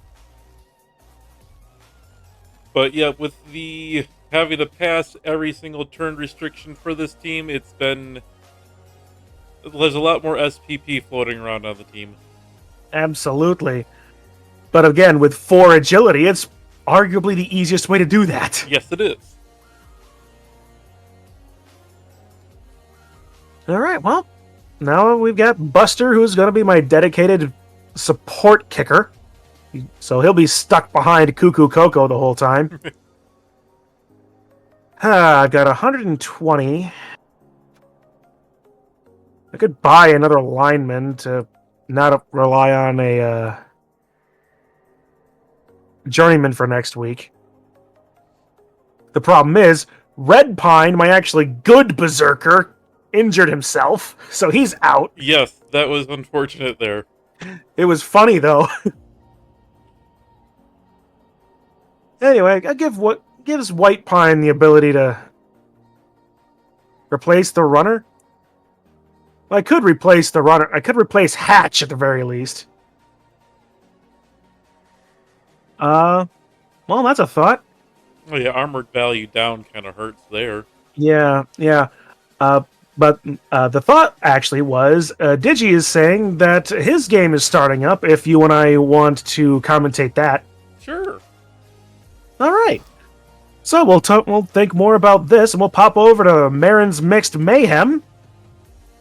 But yeah, with the having to pass every single turn restriction for this team, there's a lot more SPP floating around on the team. Absolutely. But again, with 4 agility, it's arguably the easiest way to do that. Yes, it is. Alright, well, now we've got Buster, who's going to be my dedicated support kicker. So he'll be stuck behind Cuckoo Coco the whole time. I've got 120. I could buy another lineman to not rely on a journeyman for next week. The problem is, Red Pine, my actually good berserker, injured himself, so he's out. Yes, that was unfortunate there. It was funny, though. Anyway, I gives White Pine the ability to replace the runner. Well, I could replace the runner. I could replace Hatch at the very least. Well, that's a thought. Oh yeah, armored value down kind of hurts there. Yeah. But the thought actually was Digi is saying that his game is starting up if you and I want to commentate that. Sure. All right. So we'll think more about this and we'll pop over to Marin's Mixed Mayhem.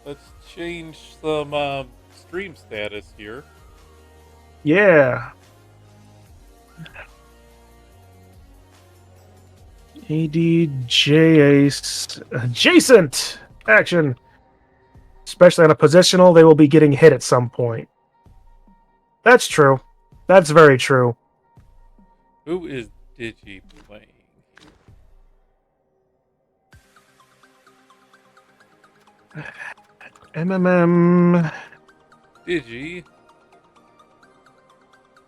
Let's change some stream status here. Yeah. ADJ adjacent action. Especially on a positional, they will be getting hit at some point. That's true. That's very true. Who is Digi playing? MMM Digi.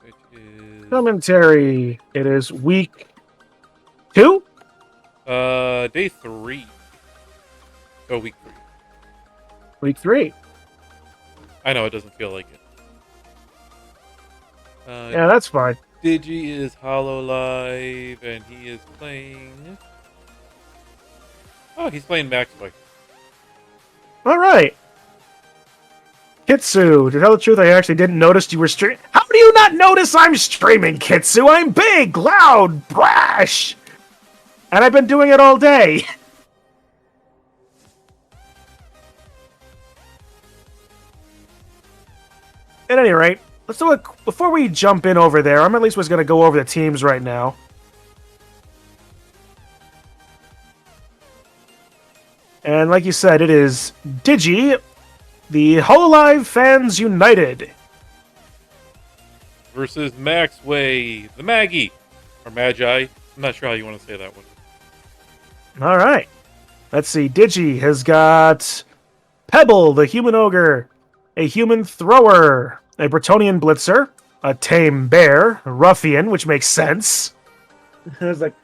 Which is commentary. It is week 2? day 3. Oh, week 3. Week 3. I know it doesn't feel like it. Yeah, that's fine. Digi is Hololive, and he is playing. Oh, he's playing Maxway. All right. Kitsu, to tell the truth, I actually didn't notice you were streaming. How do you not notice I'm streaming, Kitsu? I'm big, loud, brash. And I've been doing it all day. At any rate, let's do it before we jump in over there. I'm at least was going to go over the teams right now. And like you said, it is Digi, the Hololive Fans United, versus Maxway, the Maggie, or Magi. I'm not sure how you want to say that one. All right. Let's see. Digi has got Pebble, the human ogre, a human thrower, a Bretonian blitzer, a tame bear, a ruffian, which makes sense. I was like,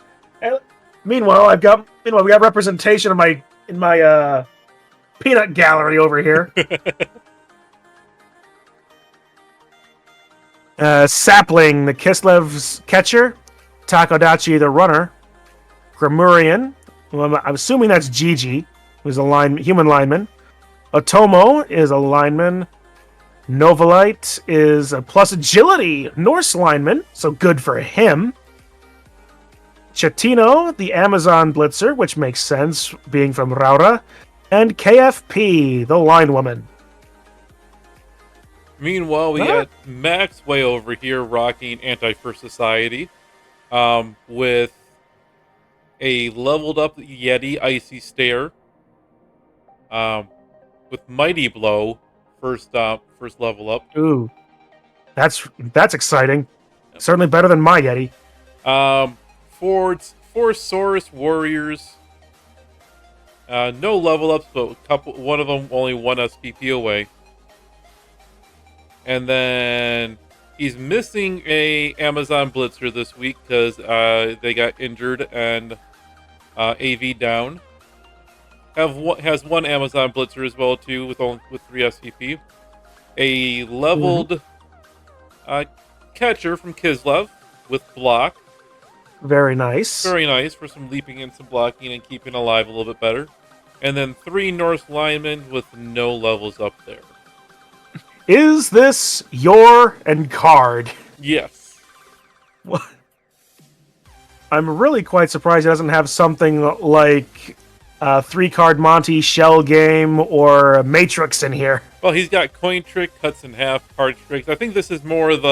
meanwhile, we got representation of my peanut gallery over here. Sapling, the Kislev's catcher, Takodachi, the runner, Grimurian, well, I'm assuming that's Gigi, who's a human lineman. Otomo is a lineman. Novalite is a plus agility Norse lineman, so good for him. Chatino, the Amazon blitzer, which makes sense, being from Raura. And KFP, the line woman. Meanwhile, we got Maxway over here rocking Anti-First Society with a leveled up Yeti Icy Stare with Mighty Blow first level up. Ooh, that's exciting. Yep. Certainly better than my Yeti. Four Saurus Warriors. No level ups, but one of them only one SPP away. And then he's missing a Amazon Blitzer this week because they got injured and AV down. Has one Amazon Blitzer as well too with 3 SPP. A leveled catcher from Kislev with block. Very nice. Very nice for some leaping and some blocking and keeping alive a little bit better. And then 3 Norse linemen with no levels up there. Is this your card? Yes. What? I'm really quite surprised he doesn't have something like 3-card Monty Shell Game or Matrix in here. Well, he's got Coin Trick, Cuts in Half, Card Tricks. I think this is more of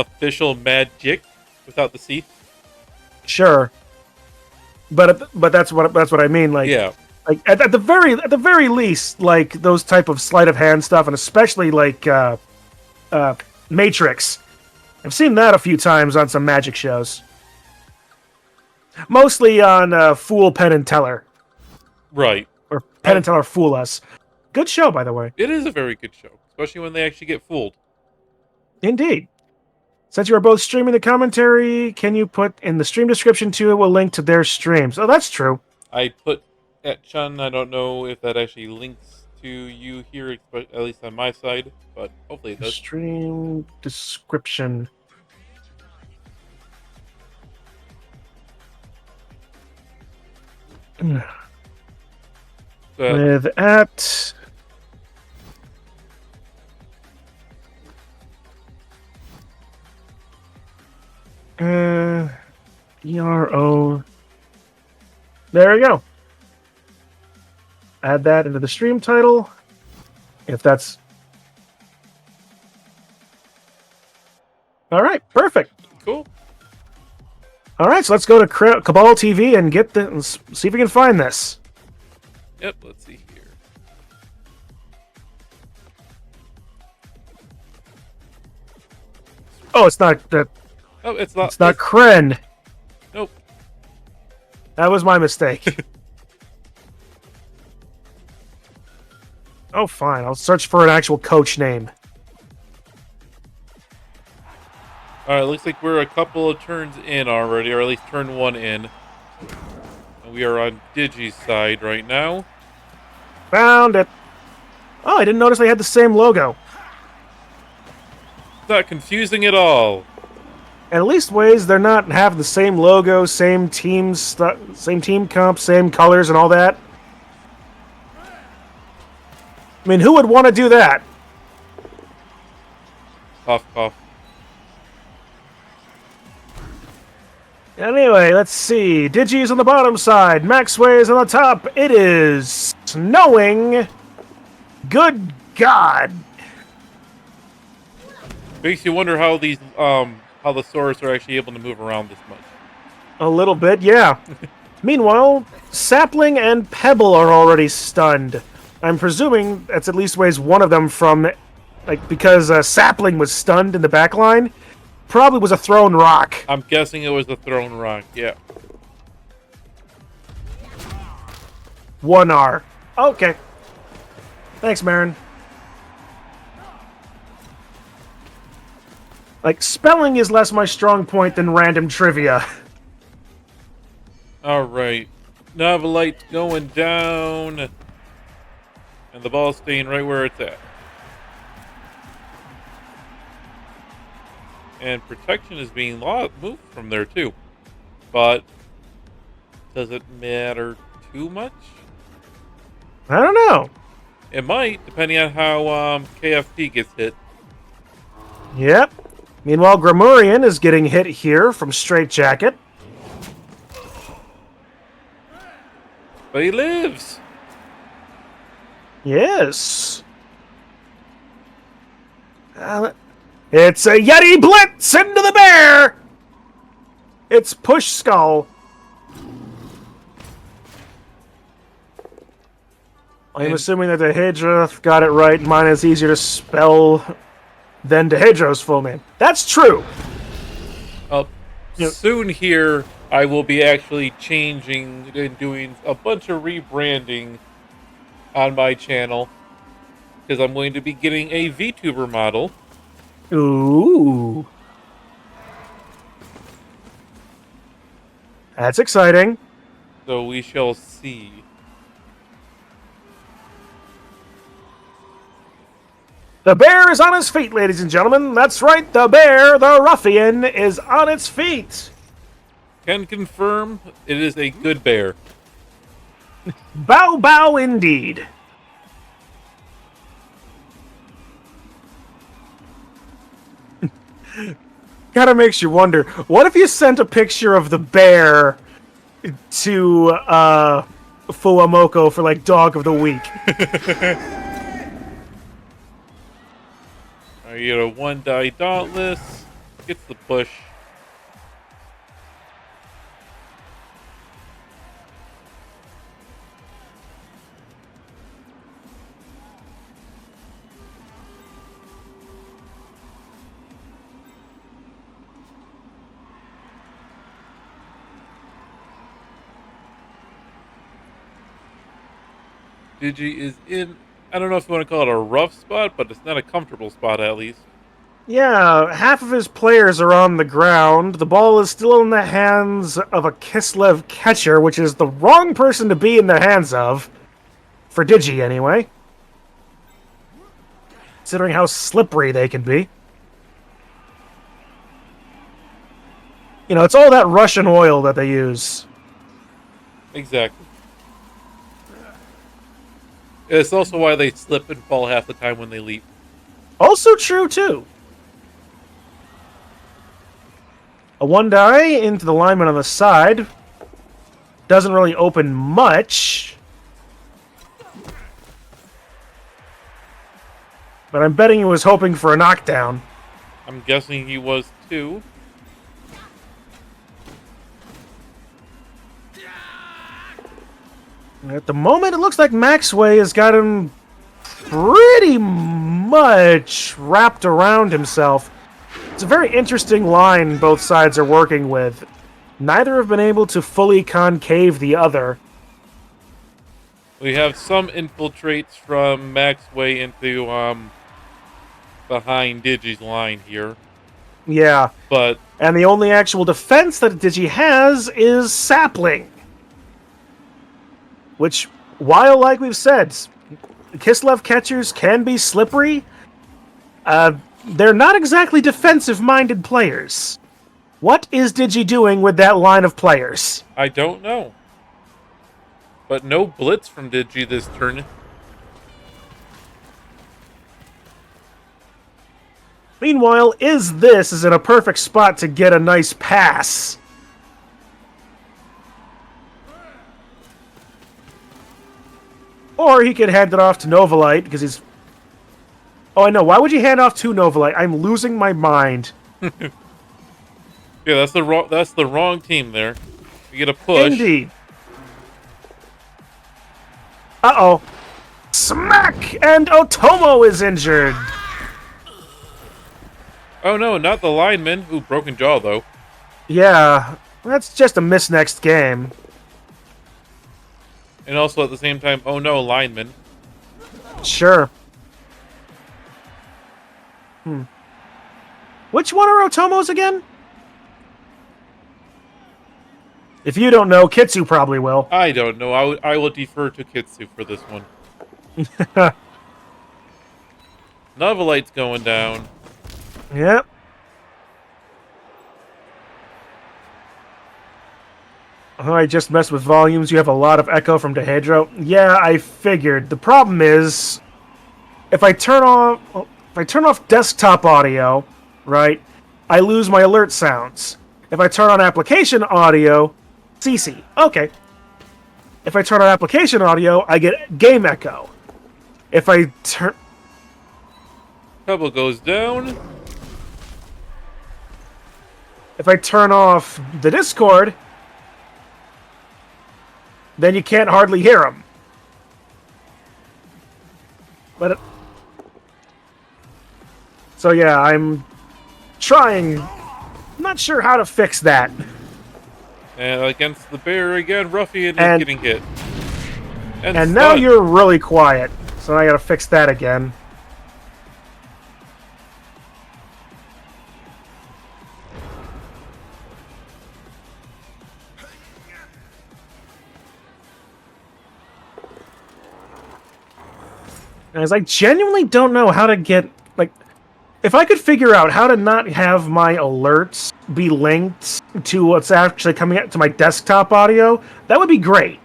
official magic without the C. Sure, but that's what I mean. Yeah. Like at the very least, like those type of sleight of hand stuff, and especially like Matrix. I've seen that a few times on some magic shows. Mostly on Fool, Penn, and Teller. Right. Or Penn and Teller Fool Us. Good show, by the way. It is a very good show, especially when they actually get fooled. Indeed. Since you are both streaming the commentary, can you put in the stream description too? It will link to their streams. Oh, that's true. I put at Chun. I don't know if that actually links to you here, at least on my side, but hopefully it does. Stream description. With at ERO. There we go. Add that into the stream title. If that's all right, perfect. Cool. All right, so let's go to Cabal TV and see if we can find this. Yep. Let's see here. Oh, it's not that. Oh, it's not. It's not Kren. Nope. That was my mistake. Oh, fine. I'll search for an actual coach name. Alright, looks like we're a couple of turns in already, or at least turn 1 in. And we are on Digi's side right now. Found it. Oh, I didn't notice they had the same logo. Not confusing at all. And at least ways they're not having the same logo, same team comp, same colors and all that. I mean, who would want to do that? Cough, cough. Anyway, let's see. Digi's on the bottom side. Maxway's on the top. It is snowing. Good God. Makes you wonder how these how the swords are actually able to move around this much. A little bit, yeah. Meanwhile, Sapling and Pebble are already stunned. I'm presuming that's at least ways one of them from, like, because Sapling was stunned in the back line. Probably was a thrown rock. I'm guessing it was the thrown rock, yeah. 1R. Okay. Thanks, Marin. Like, spelling is less my strong point than random trivia. Alright. Novelite's going down. And the ball's staying right where it's at. And protection is being moved from there too. But does it matter too much? I don't know. It might, depending on how KFT gets hit. Yep. Meanwhile, Grammarian is getting hit here from Straight Jacket. But he lives. Yes. It's a Yeti Blitz into the bear! It's Push Skull. I'm assuming that the Dehydra got it right. Mine is easier to spell than Dehydro's full name. That's true. Soon here, I will be actually changing and doing a bunch of rebranding on my channel. Because I'm going to be getting a VTuber model. Ooh. That's exciting. So we shall see. The bear is on his feet, ladies and gentlemen. That's right, the bear, the ruffian, is on its feet. Can confirm it is a good bear. Bow bow indeed. Kinda makes you wonder, what if you sent a picture of the bear to Fuamoko for like Dog of the Week? You get a 1-die Dauntless. gets the push. Digi is in, I don't know if you want to call it a rough spot, but it's not a comfortable spot at least. Yeah, half of his players are on the ground. The ball is still in the hands of a Kislev catcher, which is the wrong person to be in the hands of. For Digi, anyway. Considering how slippery they can be. You know, it's all that Russian oil that they use. Exactly. It's also why they slip and fall half the time when they leap. Also true, too. A 1-die into the lineman on the side. Doesn't really open much. But I'm betting he was hoping for a knockdown. I'm guessing he was too. At the moment, it looks like Maxway has got him pretty much wrapped around himself. It's a very interesting line both sides are working with. Neither have been able to fully concave the other. We have some infiltrates from Maxway into behind Digi's line here. Yeah. But And the only actual defense that Digi has is Sapling. Which, while, like we've said, Kislev catchers can be slippery, they're not exactly defensive-minded players. What is Digi doing with that line of players? I don't know. But no blitz from Digi this turn. Meanwhile, this is in a perfect spot to get a nice pass. Or he could hand it off to Novalite, because he's... Oh, I know. Why would you hand off to Novalite? I'm losing my mind. Yeah, that's the wrong team there. You get a push. Indeed. Uh-oh. Smack! And Otomo is injured. Oh no, not the lineman. Ooh, broken jaw though. Yeah, that's just a miss next game. And also at the same time, oh no, lineman. Sure. Which one are Otomo's again? If you don't know, Kitsu probably will. I don't know. I will defer to Kitsu for this one. Novelite's going down. Yep. Oh, I just messed with volumes. You have a lot of echo from Dehedro. Yeah, I figured. The problem is, if I turn off desktop audio, right, I lose my alert sounds. If I turn on application audio, CC. Okay. If I turn on application audio, I get game echo. If I turn... Pebble goes down. If I turn off the Discord, then you can't hardly hear them. But so yeah, I'm trying. Not sure how to fix that. And against the bear again, Ruffian is And- getting hit. And now stunned. you're really quiet, so I gotta fix that again. Guys, I genuinely don't know how to get, like, if I could figure out how to not have my alerts be linked to what's actually coming out to my desktop audio, that would be great.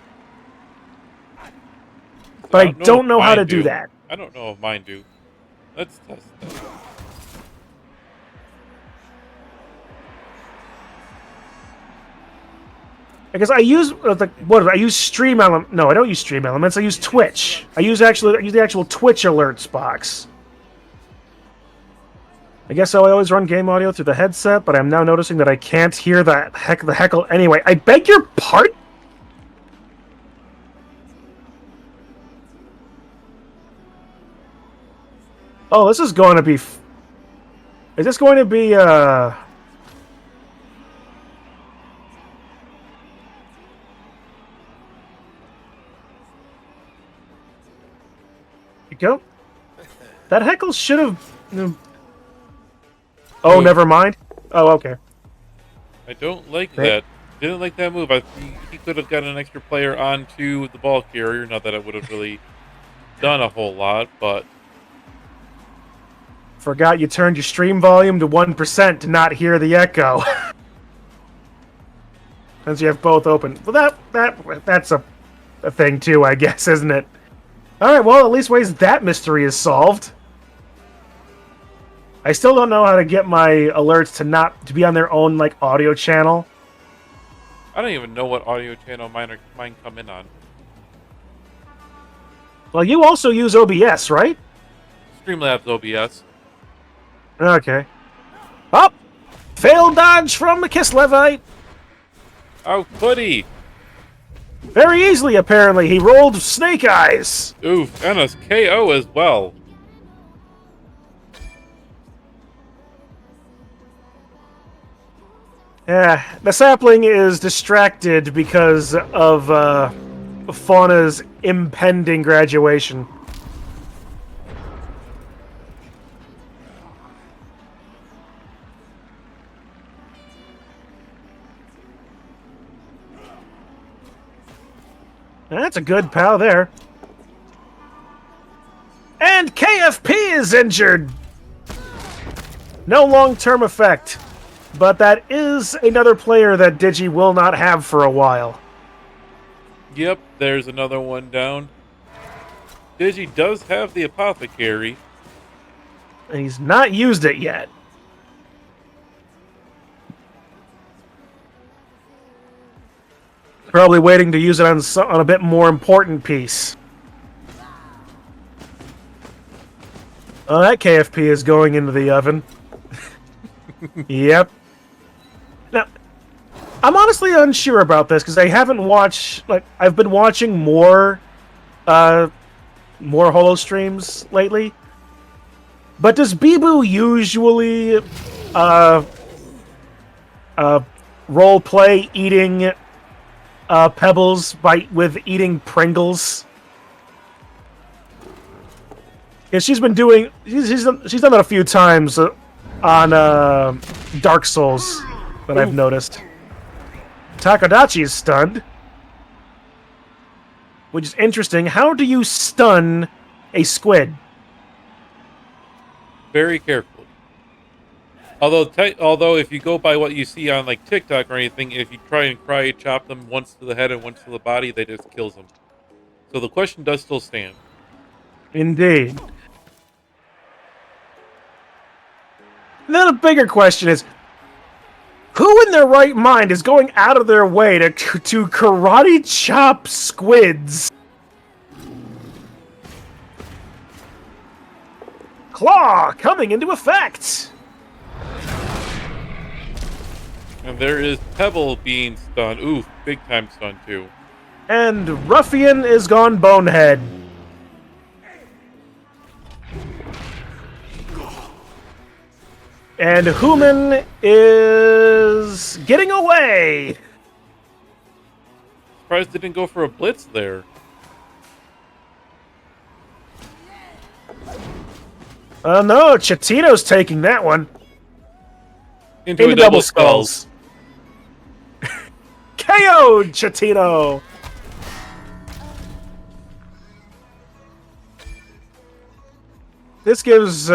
But I don't know how to do that. I don't know if mine do. Let's test that. Because I use I use Stream Elements. No, I don't use Stream Elements. I use Twitch. I use the actual Twitch alerts box. I guess I always run game audio through the headset, but I'm now noticing that I can't hear the heckle anyway. I beg your pardon? Oh, this is going to be... Is this going to be, You go? That heckle should have... Oh, never mind. Oh, okay. I don't like that. Didn't like that move. He could have gotten an extra player onto the ball carrier. Not that it would have really done a whole lot, but... Forgot you turned your stream volume to 1% to not hear the echo. Since you have both open. Well, that's a thing too, I guess, isn't it? Alright, well, at least ways that mystery is solved. I still don't know how to get my alerts to be on their own, like, audio channel. I don't even know what audio channel mine come in on. Well, you also use OBS, right? Streamlabs OBS. Okay. Oh! Failed dodge from the Kislevite! Oh, Footy! Very easily, apparently. He rolled Snake Eyes! Oof, and a KO as well. Yeah, the sapling is distracted because of Fauna's impending graduation. That's a good pal there. And KFP is injured! No long-term effect. But that is another player that Digi will not have for a while. Yep, there's another one down. Digi does have the apothecary. And he's not used it yet. Probably waiting to use it on a bit more important piece. Oh, that KFP is going into the oven. Yep. Now, I'm honestly unsure about this because I haven't watched. Like, I've been watching more holo streams lately. But does Bibu usually role play eating pebbles with eating Pringles? Yeah, she's been doing. She's done that a few times on Dark Souls that I've noticed. Takadachi is stunned, which is interesting. How do you stun a squid? Very carefully. Although if you go by what you see on like TikTok or anything, if you try and karate chop them once to the head and once to the body, they just kills them. So the question does still stand. Indeed. And then a bigger question is, who in their right mind is going out of their way to karate chop squids? Claw coming into effect! And there is Pebble being stunned. Oof, big time stun too. And Ruffian is gone bonehead. And Human is getting away. Surprised they didn't go for a blitz there. No, Chatino's taking that one. Into a double skulls. KO'd Chatino. This gives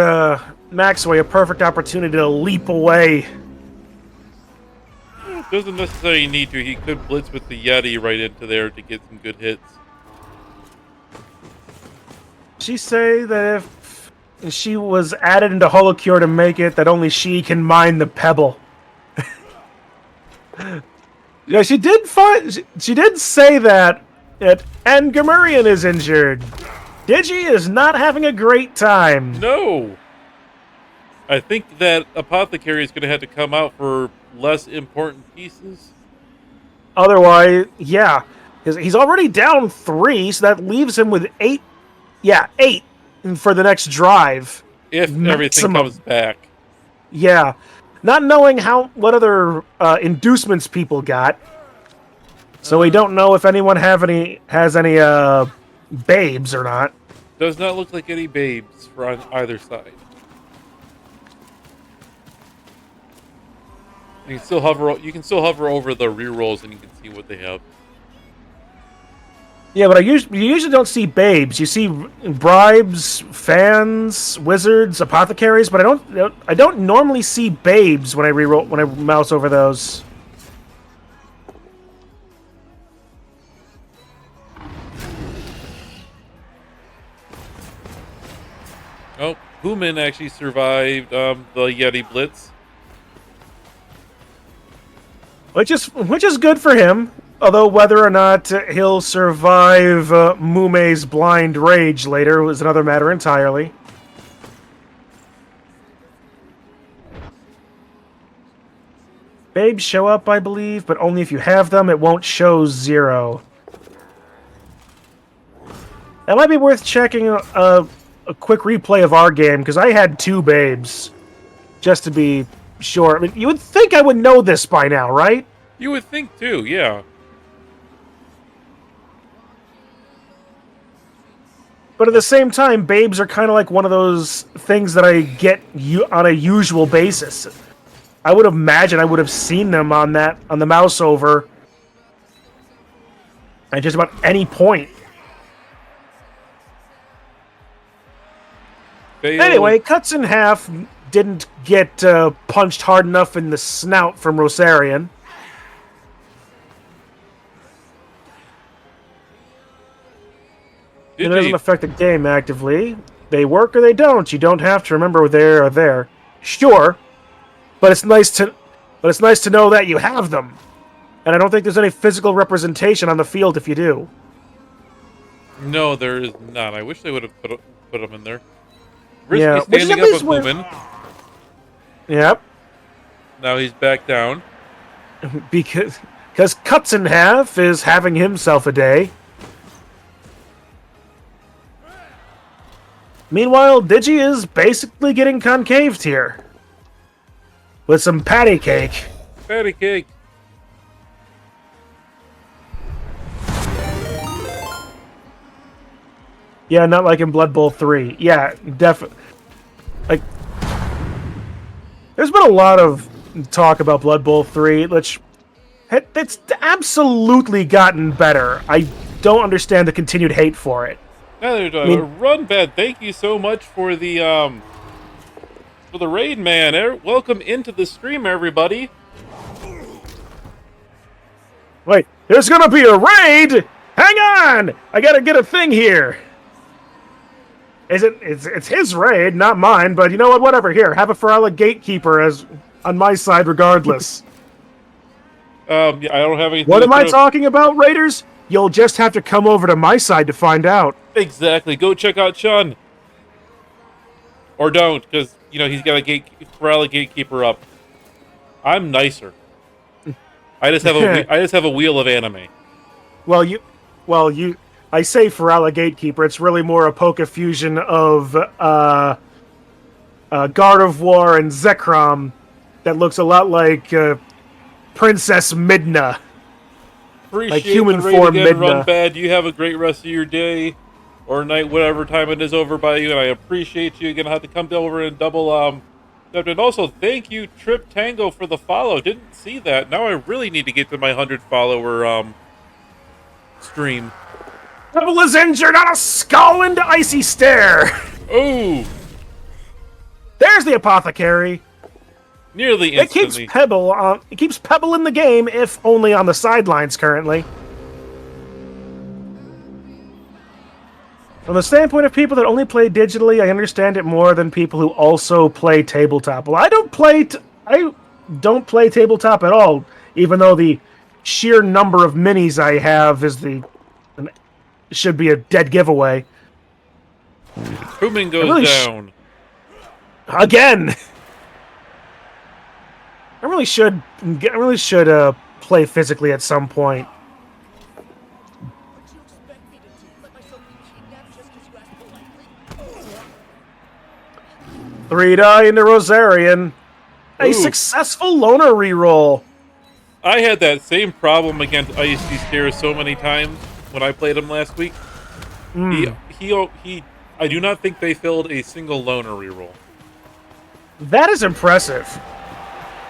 Maxway a perfect opportunity to leap away. Doesn't necessarily need to. He could blitz with the Yeti right into there to get some good hits. She say that if she was added into Holocure to make it, that only she can mine the pebble. Yeah, she did say that, and Gamurian is injured. Digi is not having a great time. No! I think that Apothecary is going to have to come out for less important pieces. Otherwise, yeah. He's already down 3, so that leaves him with 8. Yeah, 8 for the next drive. If everything Maximum. comes back. Yeah. Not knowing what other inducements people got. So we don't know if anyone has any babes or not. Does not look like any babes for on either side. You can still hover. You can still hover over the rerolls, and you can see what they have. Yeah, but you usually don't see babes. You see bribes, fans, wizards, apothecaries, but I don't normally see babes when I mouse over those. Oh, Human actually survived the Yeti Blitz. Which is good for him. Although whether or not he'll survive Mume's blind rage later was another matter entirely. Babes show up, I believe, but only if you have them. It won't show 0. That might be worth checking a quick replay of our game, because I had 2 babes. Just to be sure. I mean, you would think I would know this by now, right? You would think too, yeah. But at the same time, babes are kind of like one of those things that I get on a usual basis. I would imagine I would have seen them on the mouse over at just about any point. Anyway, Cuts in Half didn't get punched hard enough in the snout from Rosarian. It doesn't affect the game actively. They work or they don't. You don't have to remember they're there. Sure, but it's nice to know that you have them. And I don't think there's any physical representation on the field if you do. No, there is not. I wish they would have put them in there. Yeah, standing up a Human. Yep. Now he's back down. Because Cuts in Half is having himself a day. Meanwhile, Digi is basically getting concaved here. With some patty cake. Patty cake. Yeah, not like in Blood Bowl 3. Yeah, definitely. Like, there's been a lot of talk about Blood Bowl 3, which it's absolutely gotten better. I don't understand the continued hate for it. Run Bad, thank you so much for the raid, man. Welcome into the stream, everybody. Wait, there's gonna be a raid! Hang on! I gotta get a thing here. It's his raid, not mine, but you know what? Whatever. Here, have a Ferala Gatekeeper as on my side regardless. Yeah, I don't have anything. What am I talking about, Raiders? You'll just have to come over to my side to find out. Exactly. Go check out Chun. Or don't, because, he's got a Ferala Gatekeeper up. I'm nicer. I just have a wheel of anime. I say Ferala Gatekeeper. It's really more a Poke fusion of Guard of War and Zekrom that looks a lot like Princess Midna. Appreciate like human form Midna. Run Bad. You have a great rest of your day or night, whatever time it is over by you, and I appreciate you. You're gonna have to come over and double and also thank you, Trip Tango, for the follow. Didn't see that. Now I really need to get to my 100 follower stream. Pebble is injured on a skull into icy stare. Oh, there's the apothecary. Nearly instantly. It keeps Pebble in the game, if only on the sidelines currently. From the standpoint of people that only play digitally, I understand it more than people who also play tabletop. Well, I don't play tabletop at all, even though the sheer number of minis I have should be a dead giveaway. Human goes down. Again! I really should. Play physically at some point. What you expect me to do? Let myself be kidnapped just because you asked politely? 3 die into Rosarian. A Ooh. successful loner reroll. I had that same problem against Icy Stairs so many times when I played him last week. He I do not think they filled a single loner reroll. That is impressive.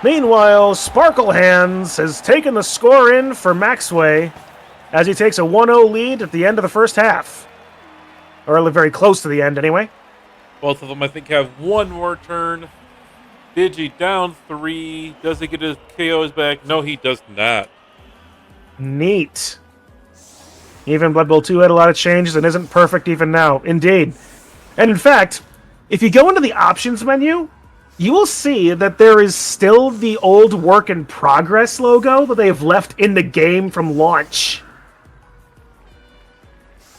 Meanwhile, Sparkle Hands has taken the score in for Maxway as he takes a 1-0 lead at the end of the first half. Or very close to the end, anyway. Both of them, I think, have one more turn. Digi down 3. Does he get his KOs back? No, he does not. Neat. Even Blood Bowl 2 had a lot of changes and isn't perfect even now. Indeed. And in fact, if you go into the options menu, you will see that there is still the old work in progress logo that they have left in the game from launch.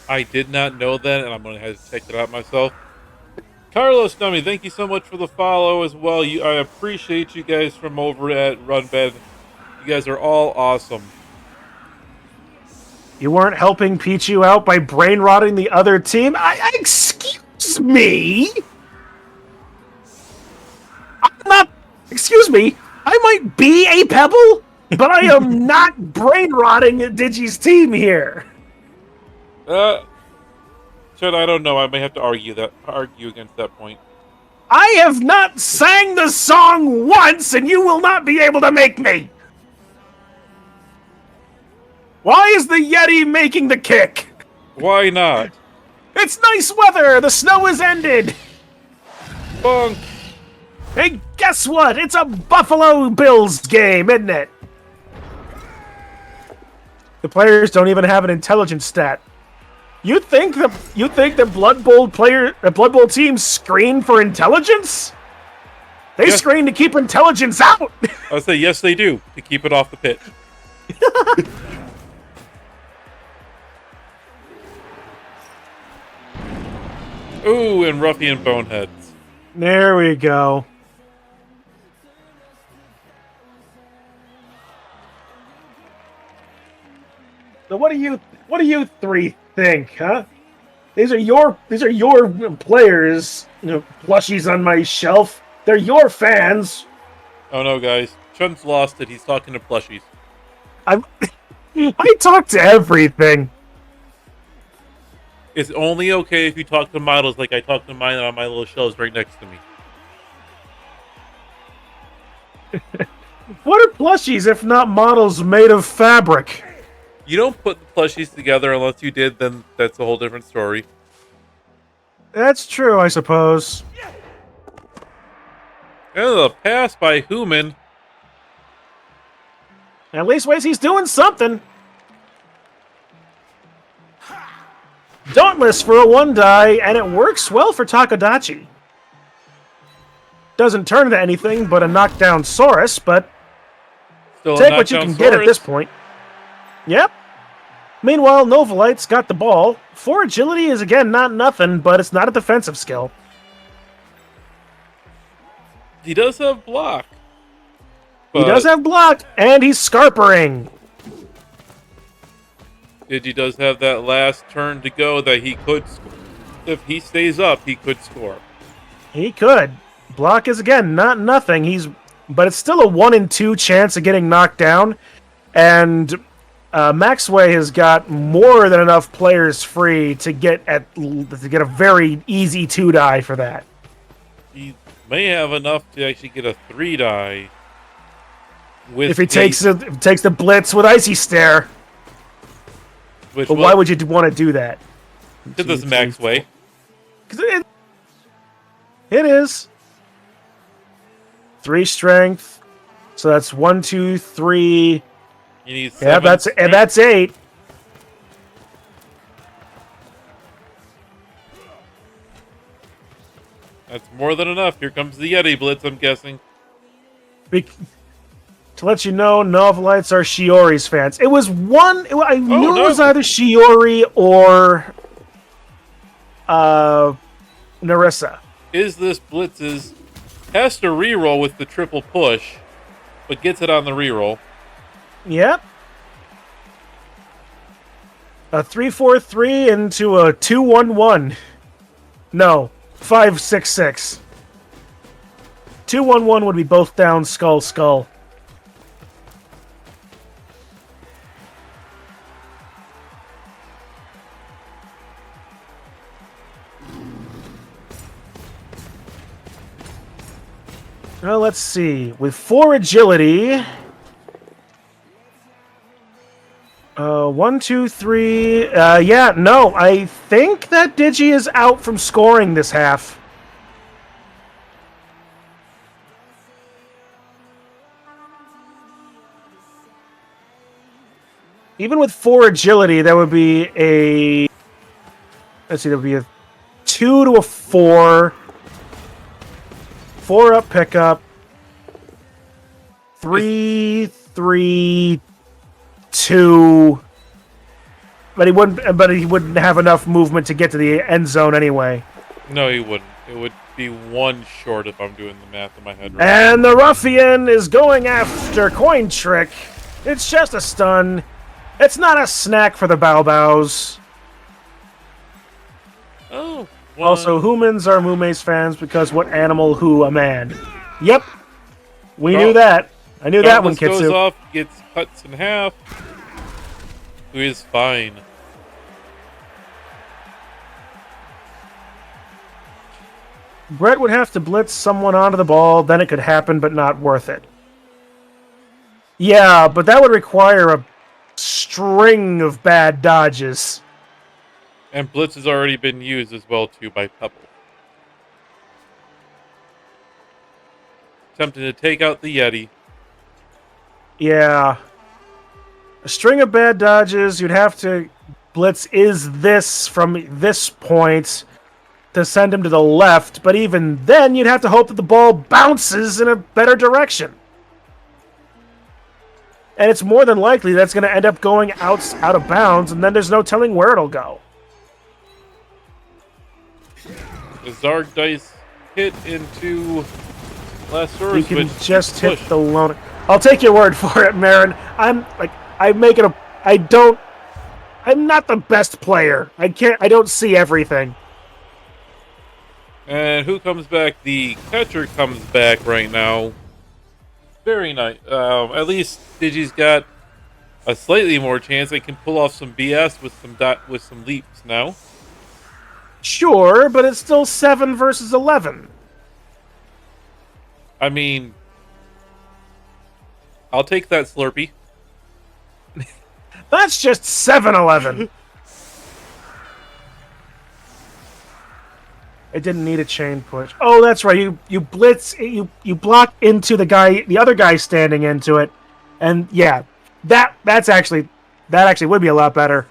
I did not know that, and I'm going to have to check it out myself. Carlos Dummy, thank you so much for the follow as well. I appreciate you guys from over at Runbed. You guys are all awesome. You weren't helping Pichu out by brain rotting the other team? Excuse me? I'm not... Excuse me? I might be a pebble, but I am not brain rotting Digi's team here. Chud, I don't know. I may have to argue against that point. I have not sang the song once, and you will not be able to make me. Why is the Yeti making the kick? Why not? It's nice weather. The snow has ended. Bonk. Hey, guess what? It's a Buffalo Bills game, isn't it? The players don't even have an intelligence stat. You think the Blood Bowl teams screen for intelligence? They screen to keep intelligence out. I'll say yes, they do to keep it off the pitch. Ooh, and Ruffian Boneheads. There we go. So what do you three think, huh? These are your players, plushies on my shelf. They're your fans. Oh no, guys. Chun's lost it. He's talking to plushies. I talk to everything. It's only okay if you talk to models like I talk to mine on my little shelves right next to me. What are plushies if not models made of fabric? You don't put the plushies together unless you did, then that's a whole different story. That's true, I suppose. And the pass by Human. At least ways he's doing something. Dauntless for a 1-die, and it works well for Takadachi. Doesn't turn into anything but a knockdown Saurus, but Still take what you can get at this point. Yep. Meanwhile, Novalite's got the ball. 4 agility is, again, not nothing, but it's not a defensive skill. He does have block. He does have block, and he's scarpering. Digi does have that last turn to go that he could score. If he stays up, he could score. He could. Block is, again, not nothing. But it's still a 1 in 2 chance of getting knocked down. And Maxway has got more than enough players free to get a very easy 2-die for that. He may have enough to actually get a 3-die. If he takes the blitz with Icy Stare. But why would you want to do that? Because it's Maxway. Because it is. 3 strength. So that's 1, 2, 3. You need 7 that's 8. That's more than enough. Here comes the Yeti Blitz, I'm guessing. To let you know, Novelites are Shiori's fans. It was one... I knew it was either Shiori or... Narissa. Is this Blitz's... Has to reroll with the triple push. but gets it on the reroll. Yep. A 3-4-3 into a 2-1-1. No, 5-6-6. 2-1-1 would be both down, skull, skull. Well, let's see. With 4 agility... 1, 2, 3... yeah, no, I think that Digi is out from scoring this half. Even with 4 agility, that would be a... Let's see, that would be a 2 to a 4... 4 up pickup. 3, 3, 2. But he wouldn't have enough movement to get to the end zone anyway. No, he wouldn't. It would be 1 short if I'm doing the math in my head right And the ruffian is going after Coin Trick. It's just a stun. It's not a snack for the Bao Baos. Oh. Also, humans are Mume's fans because what animal, who, a man. Yep. We knew that. I knew that one, goes Kitsu. off, gets cut in half. Who is fine. Brett would have to blitz someone onto the ball, then it could happen, but not worth it. Yeah, but that would require a string of bad dodges. And Blitz has already been used as well, too, by Pebble. Attempting to take out the Yeti. Yeah. A string of bad dodges, you'd have to blitz is this from this point to send him to the left, but even then you'd have to hope that the ball bounces in a better direction. And it's more than likely that's going to end up going out of bounds, and then there's no telling where it'll go. The Zarg dice hit into Lasaurus. You can just hit the lone. I'll take your word for it, Marin. I'm not the best player. I don't see everything. And who comes back? The catcher comes back right now. Very nice. At least Digi's got a slightly more chance. They can pull off some BS with some leaps now. Sure, but it's still 7 versus 11. I mean, I'll take that Slurpee. That's just 7-11. It didn't need a chain push. Oh, that's right. You blitz. You block into the other guy standing into it, and yeah, that actually would be a lot better.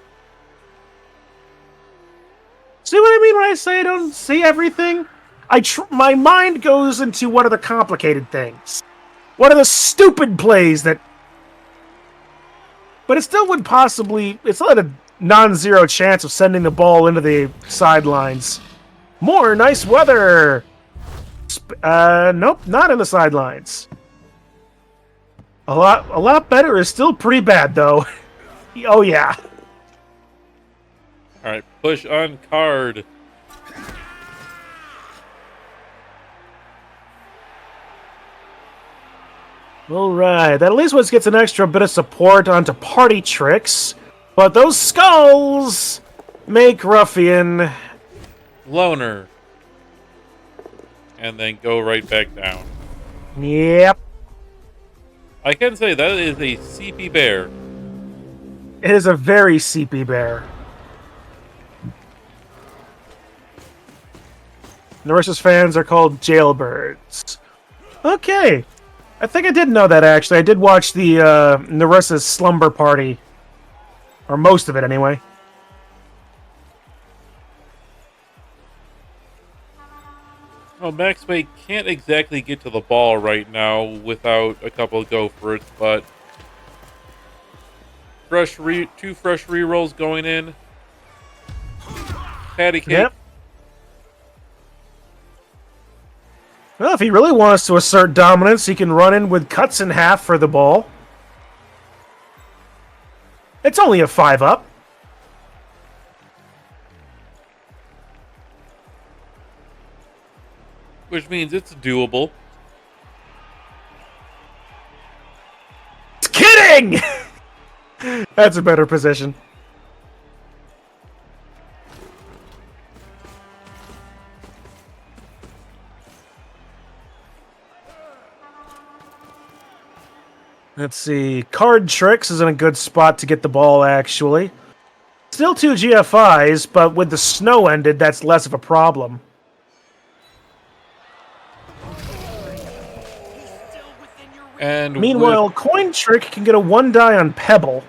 See what I mean when I say I don't see everything? My mind goes into what are the complicated things, what are the stupid plays that. But it still would possibly. It's still had a non-zero chance of sending the ball into the sidelines. More nice weather. Nope, not in the sidelines. A lot better is still pretty bad though. Oh yeah. All right, push on card. All right, that at least once gets an extra bit of support onto party tricks, but those skulls make Ruffian. Loner. And then go right back down. Yep. I can say that is a CP bear. It is a very CP bear. Norse's fans are called jailbirds. Okay. I think I did know that, actually. I did watch the Narissa's Slumber Party. Or most of it, anyway. Well, Max May can't exactly get to the ball right now without a couple of go for it, but two fresh rerolls going in. Patty cake. Yep. Well, if he really wants to assert dominance, he can run in with cuts in half for the ball. It's only a 5-up. Which means it's doable. Kidding! That's a better position. Let's see. Card tricks is in a good spot to get the ball, actually. Still 2 GFIs, but with the snow ended, that's less of a problem. And Meanwhile, Coin Trick can get a 1 die on Pebble.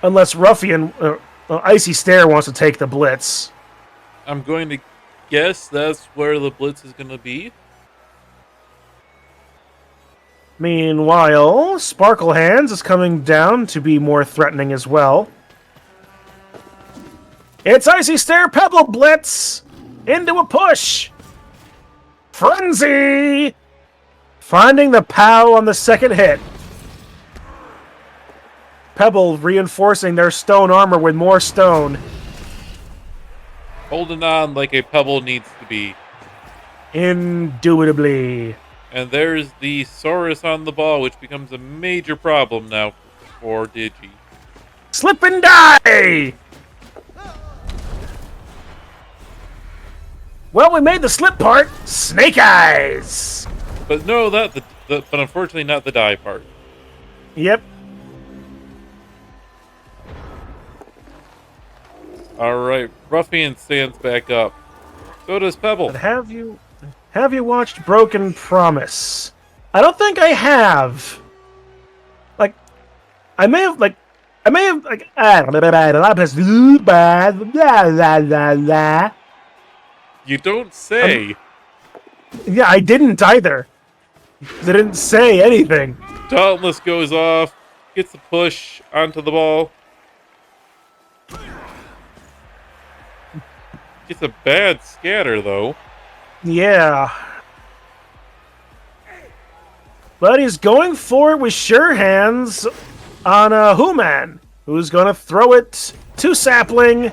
Unless Ruffian, Icy Stare wants to take the Blitz. I'm going to guess that's where the blitz is going to be. Meanwhile, Sparkle Hands is coming down to be more threatening as well. It's Icy Stare Pebble Blitz! Into a push! Frenzy! Finding the POW on the second hit. Pebble reinforcing their stone armor with more stone. Holding on like a pebble needs to be. Indubitably. And there's the Saurus on the ball, which becomes a major problem now for Digi. Slip and die! Well, we made the slip part. Snake Eyes! But no, but unfortunately not the die part. Yep. Alright, Ruffian stands back up. So does Pebble. But have you watched Broken Promise? I don't think I have. I may have You don't say. Yeah, I didn't either. They didn't say anything. Dauntless goes off, gets the push onto the ball. Gets a bad scatter, though. Yeah. But he's going for it with sure hands on a Human, who's going to throw it to Sapling.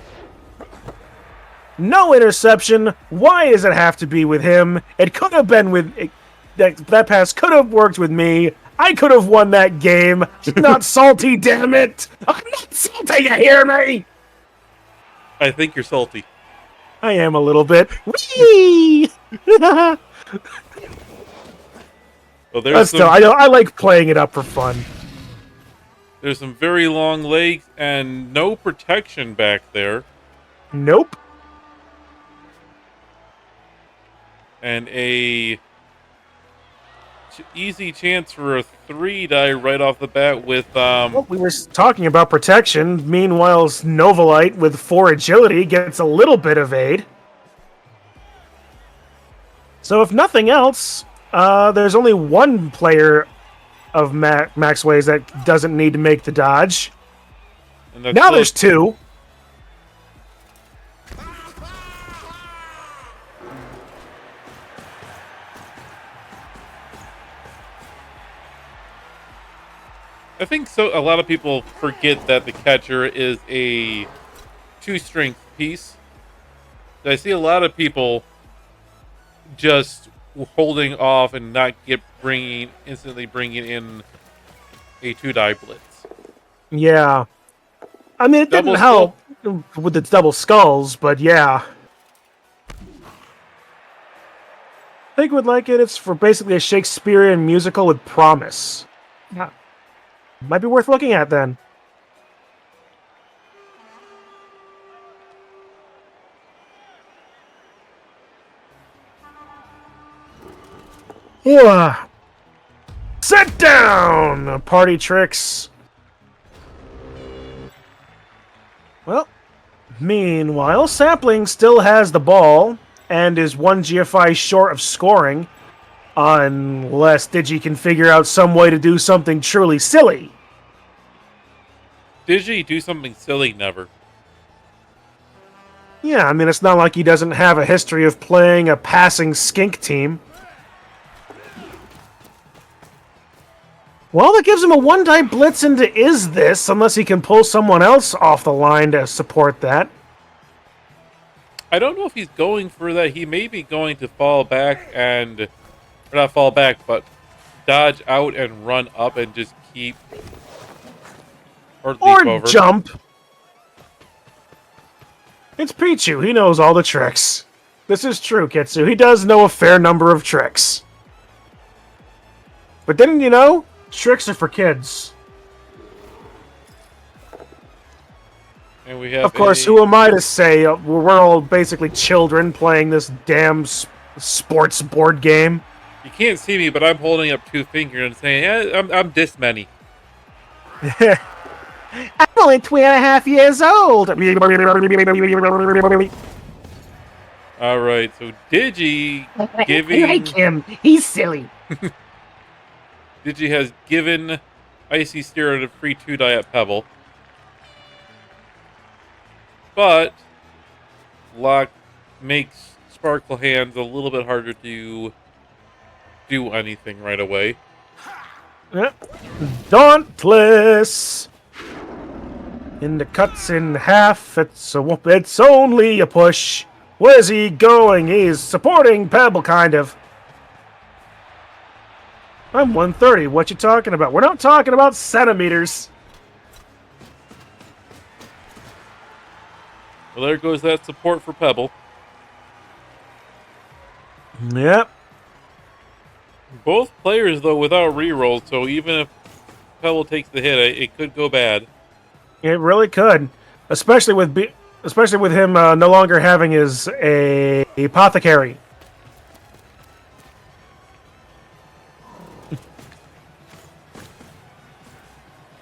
No interception. Why does it have to be with him? It could have been with... That pass could have worked with me. I could have won that game. I'm not salty, damn it. I'm not salty, you hear me? I think you're salty. I am a little bit. Whee! Well, But still, I like playing it up for fun. There's some very long legs and no protection back there. Nope. And a easy chance for a 3 die right off the bat with Well, we were talking about protection. Meanwhile, Novalite with 4 agility gets a little bit of aid. So if nothing else, there's only one player of Maxway's that doesn't need to make the dodge. and that's Now close. there's 2. I think so. A lot of people forget that the catcher is a 2-strength piece. I see a lot of people just holding off and not instantly bringing in a 2-die blitz. Yeah. I mean, it Double didn't help with its double skulls, but yeah. I think would like it. It's for basically a Shakespearean musical with promise. Yeah. Might be worth looking at then. Yeah. Sit down! Party tricks. Well, meanwhile, Sapling still has the ball and is 1 GFI short of scoring, unless Digi can figure out some way to do something truly silly. Digi do something silly? Never. Yeah, I mean, it's not like he doesn't have a history of playing a passing skink team. Well, that gives him a one-die blitz into is this, unless he can pull someone else off the line to support that. I don't know if he's going for that. He may be going to fall back and... Or not fall back, but dodge out and run up and just keep... Or leap over. Jump! It's Pichu. He knows all the tricks. This is true, Kitsu. He does know a fair number of tricks. But didn't you know? Tricks are for kids. And we have Of course, who am I to say we're all basically children playing this damn sports board game? You can't see me, but I'm holding up 2 fingers and saying, yeah, I'm this many. I'm only 3.5 years old. All right, so Digi giving... I like him. He's silly. Digi has given Icy Steer a free 2-die at Pebble. But Lock makes Sparkle Hands a little bit harder to do anything right away. Dauntless. In the cuts in half, it's only a push. Where's he going? He's supporting Pebble, kind of. I'm 130. What you talking about? We're not talking about centimeters. Well, there goes that support for Pebble. Yep. Both players, though, without rerolls, so even if Pebble takes the hit, it could go bad. It really could, especially with him no longer having his apothecary.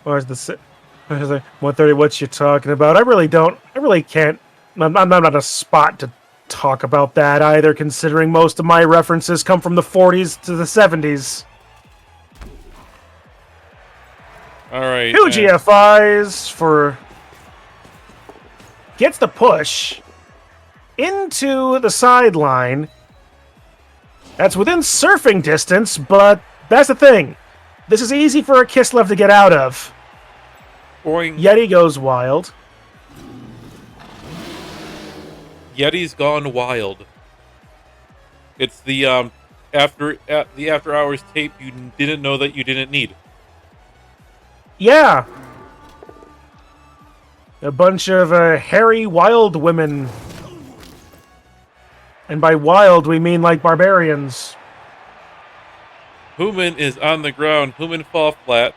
Where's the 130? What you talking about? I really can't. I'm not a spot to talk about that either, considering most of my references come from the 40s to the 70s. All right. 2 GFIs for... Gets the push into the sideline. That's within surfing distance, but that's the thing. This is easy for a Kislev to get out of. Boing. Yeti goes wild. Yeti's gone wild. It's the after hours tape you didn't know that you didn't need. Yeah. A bunch of hairy wild women. And by wild, we mean like barbarians. Human is on the ground. Human fall flat.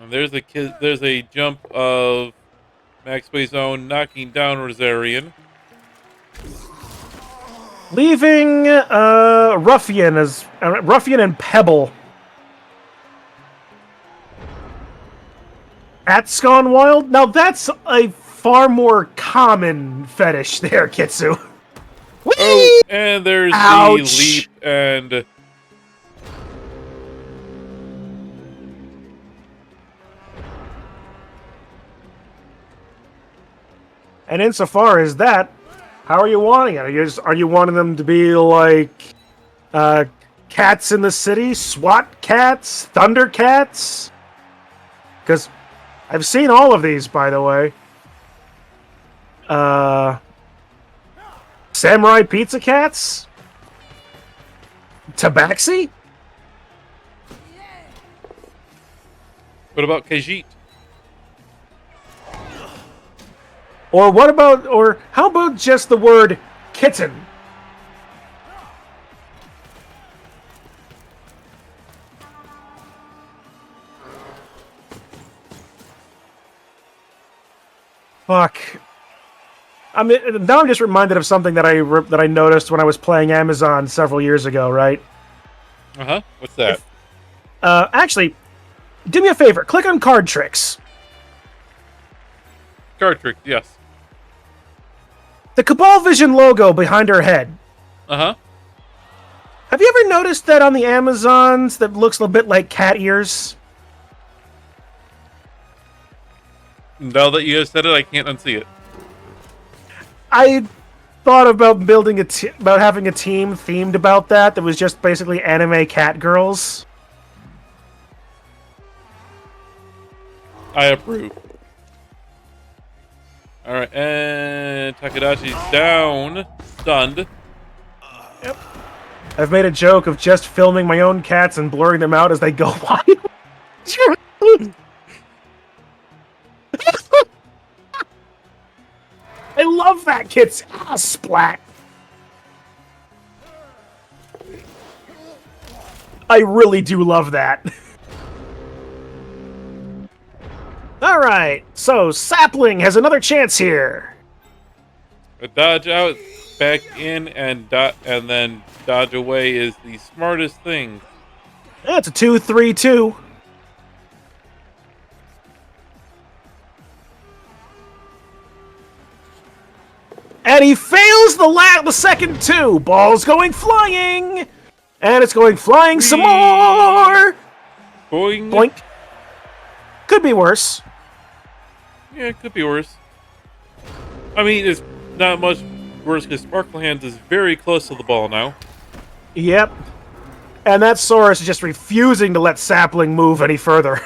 And there's a jump of Maxway's own knocking down Rosarian. Leaving Ruffian and Pebble at Scone Wild. Now that's a far more common fetish there, Kitsu. Whee! Oh, and there's Ouch. the leap and... And insofar as that, how are you wanting it? Are you wanting them to be like cats in the city, SWAT cats, Thundercats? Because I've seen all of these, by the way. Samurai Pizza Cats? Tabaxi? What about Khajiit? Or how about just the word kitten? Fuck. I mean, now I'm just reminded of something that I noticed when I was playing Amazon several years ago, right? Uh-huh. What's that? Actually, do me a favor. Click on card tricks. Card trick, yes. The Cabal Vision logo behind her head. Uh-huh. Have you ever noticed that on the Amazons that looks a little bit like cat ears? Now that you have said it, I can't unsee it. I thought about building about having a team themed about that was just basically anime cat girls. I approve. Alright, and Takadachi's down. Stunned. Yep. I've made a joke of just filming my own cats and blurring them out as they go wild. I love that kid's ass splat. I really do love that. Alright, so Sapling has another chance here. A dodge out, back in, and then dodge away is the smartest thing. That's a 2-3-2. And he fails the second two. Ball's going flying. And it's going flying some more. Boing. Boink. Could be worse. Yeah, it could be worse. I mean, it's not much worse because Sparkle Hands is very close to the ball now. Yep. And that Saurus is just refusing to let Sapling move any further.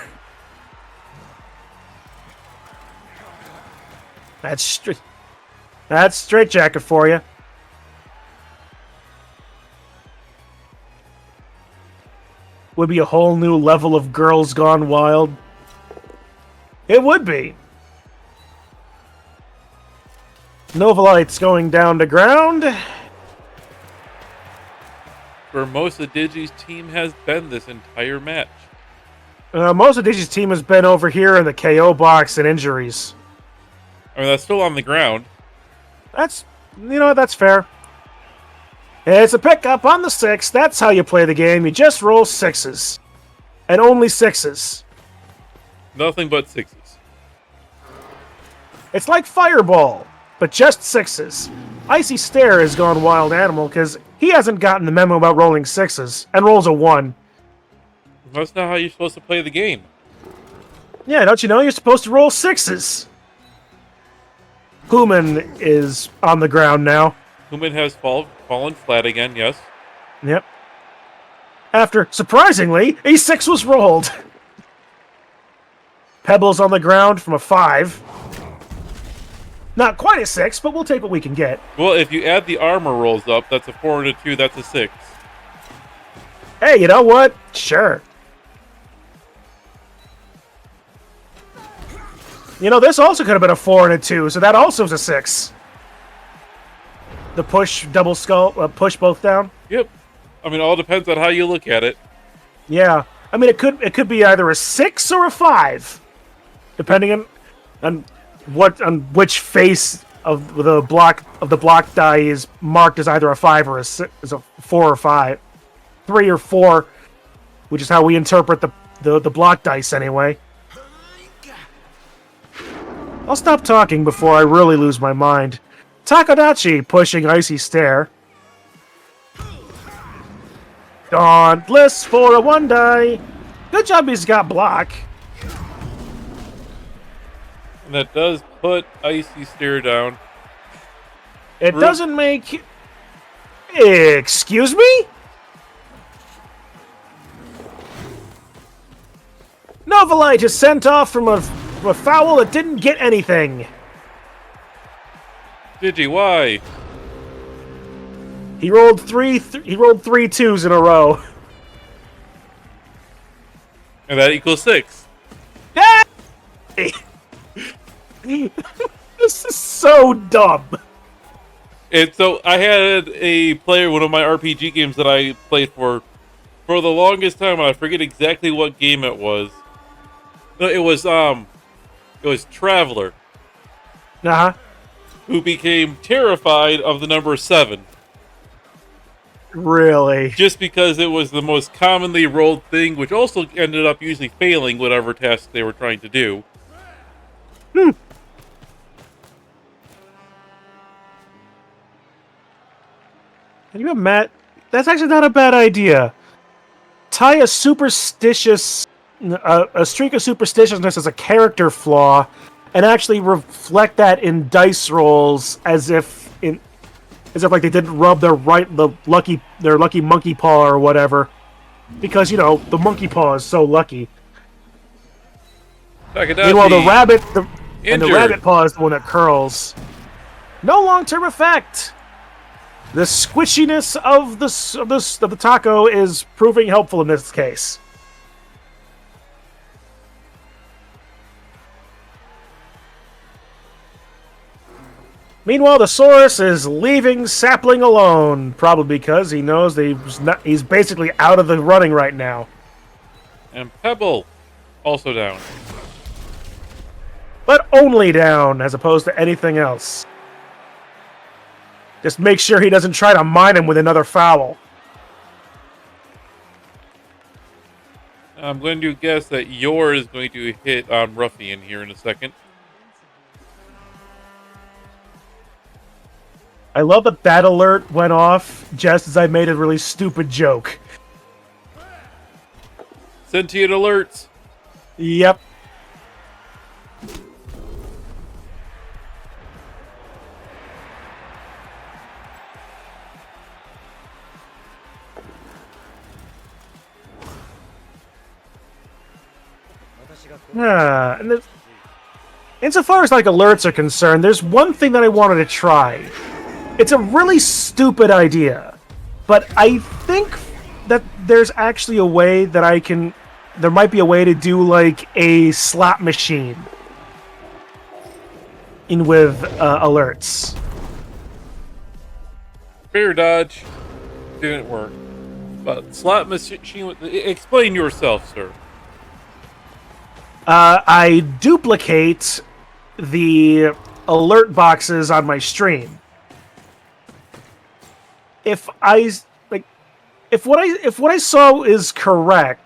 That's straitjacket for you. Would be a whole new level of Girls Gone Wild. It would be. Novalight's going down to ground. Where most of Digi's team has been this entire match. Most of Digi's team has been over here in the KO box and injuries. I mean, that's still on the ground. That's, that's fair. It's a pickup on the 6. That's how you play the game. You just roll 6s. And only 6s. Nothing but 6s. It's like Fireball, but just 6s. Icy Stare has gone wild animal because he hasn't gotten the memo about rolling 6s and rolls a 1. That's not how you're supposed to play the game. Yeah, don't you know you're supposed to roll 6s? Human is on the ground now. Human has fallen flat again, yes. Yep. After, surprisingly, a 6 was rolled. Pebbles on the ground from a 5. Not quite a 6, but we'll take what we can get. Well, if you add the armor rolls up, that's a 4 and a 2, that's a 6. Hey, you know what? Sure. This also could have been a 4 and a 2, so that also is a 6. The push double skull, push both down. Yep. I mean, all depends on how you look at it. Yeah, I mean it could be either a 6 or a 5, depending on which face of the block die is marked as either a 5 or a 4 or 5, 3 or 4, which is how we interpret the block dice anyway. I'll stop talking before I really lose my mind. Takadachi pushing Icy Stare. Dauntless for a 1 die. Good job he's got block. And that does put Icy Stare down. It doesn't make... Excuse me? Novalite is sent off from a foul that didn't get anything. Digi, why? He rolled three 2s in a row. And that equals 6. This is so dumb. And so I had a player, one of my RPG games that I played for the longest time, and I forget exactly what game it was. No, it was Traveler. Uh-huh. Who became terrified of the number 7. Really? Just because it was the most commonly rolled thing, which also ended up usually failing whatever task they were trying to do. Can you imagine? That's actually not a bad idea. Tie a streak of superstitiousness as a character flaw, and actually reflect that in dice rolls as if like they didn't rub their lucky monkey paw or whatever, because the monkey paw is so lucky. Meanwhile, the rabbit paw is the one that curls. No long-term effect. The squishiness of the taco is proving helpful in this case. Meanwhile, the Saurus is leaving Sapling alone, probably because he knows that he's basically out of the running right now. And Pebble, also down. But only down, as opposed to anything else. Just make sure he doesn't try to mine him with another foul. I'm going to guess that Yor is going to hit Ruffian here in a second. I love that alert went off just as I made a really stupid joke. Sentient alerts. Yep. And insofar as alerts are concerned, there's one thing that I wanted to try. It's a really stupid idea, but I think that there's actually a way that there might be a way to do a slot machine with alerts. Fair dodge. Didn't work. But slot machine. Explain yourself, sir. I duplicate the alert boxes on my stream. If what I saw is correct,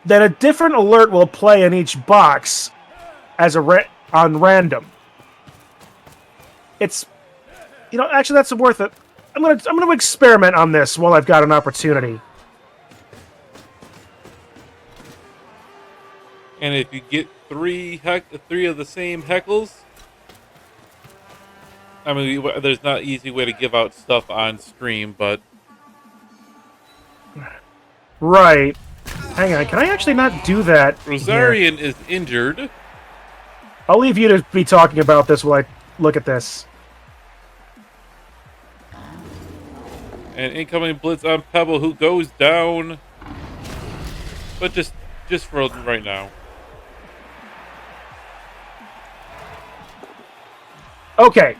then a different alert will play in each box as on random. It's actually that's worth it. I'm gonna experiment on this while I've got an opportunity. And if you get three of the same heckles, I mean, there's not an easy way to give out stuff on stream, but right. Hang on, can I actually not do that? Rosarian is injured. I'll leave you to be talking about this while I look at this. And incoming blitz on Pebble, who goes down. But just for right now. Okay.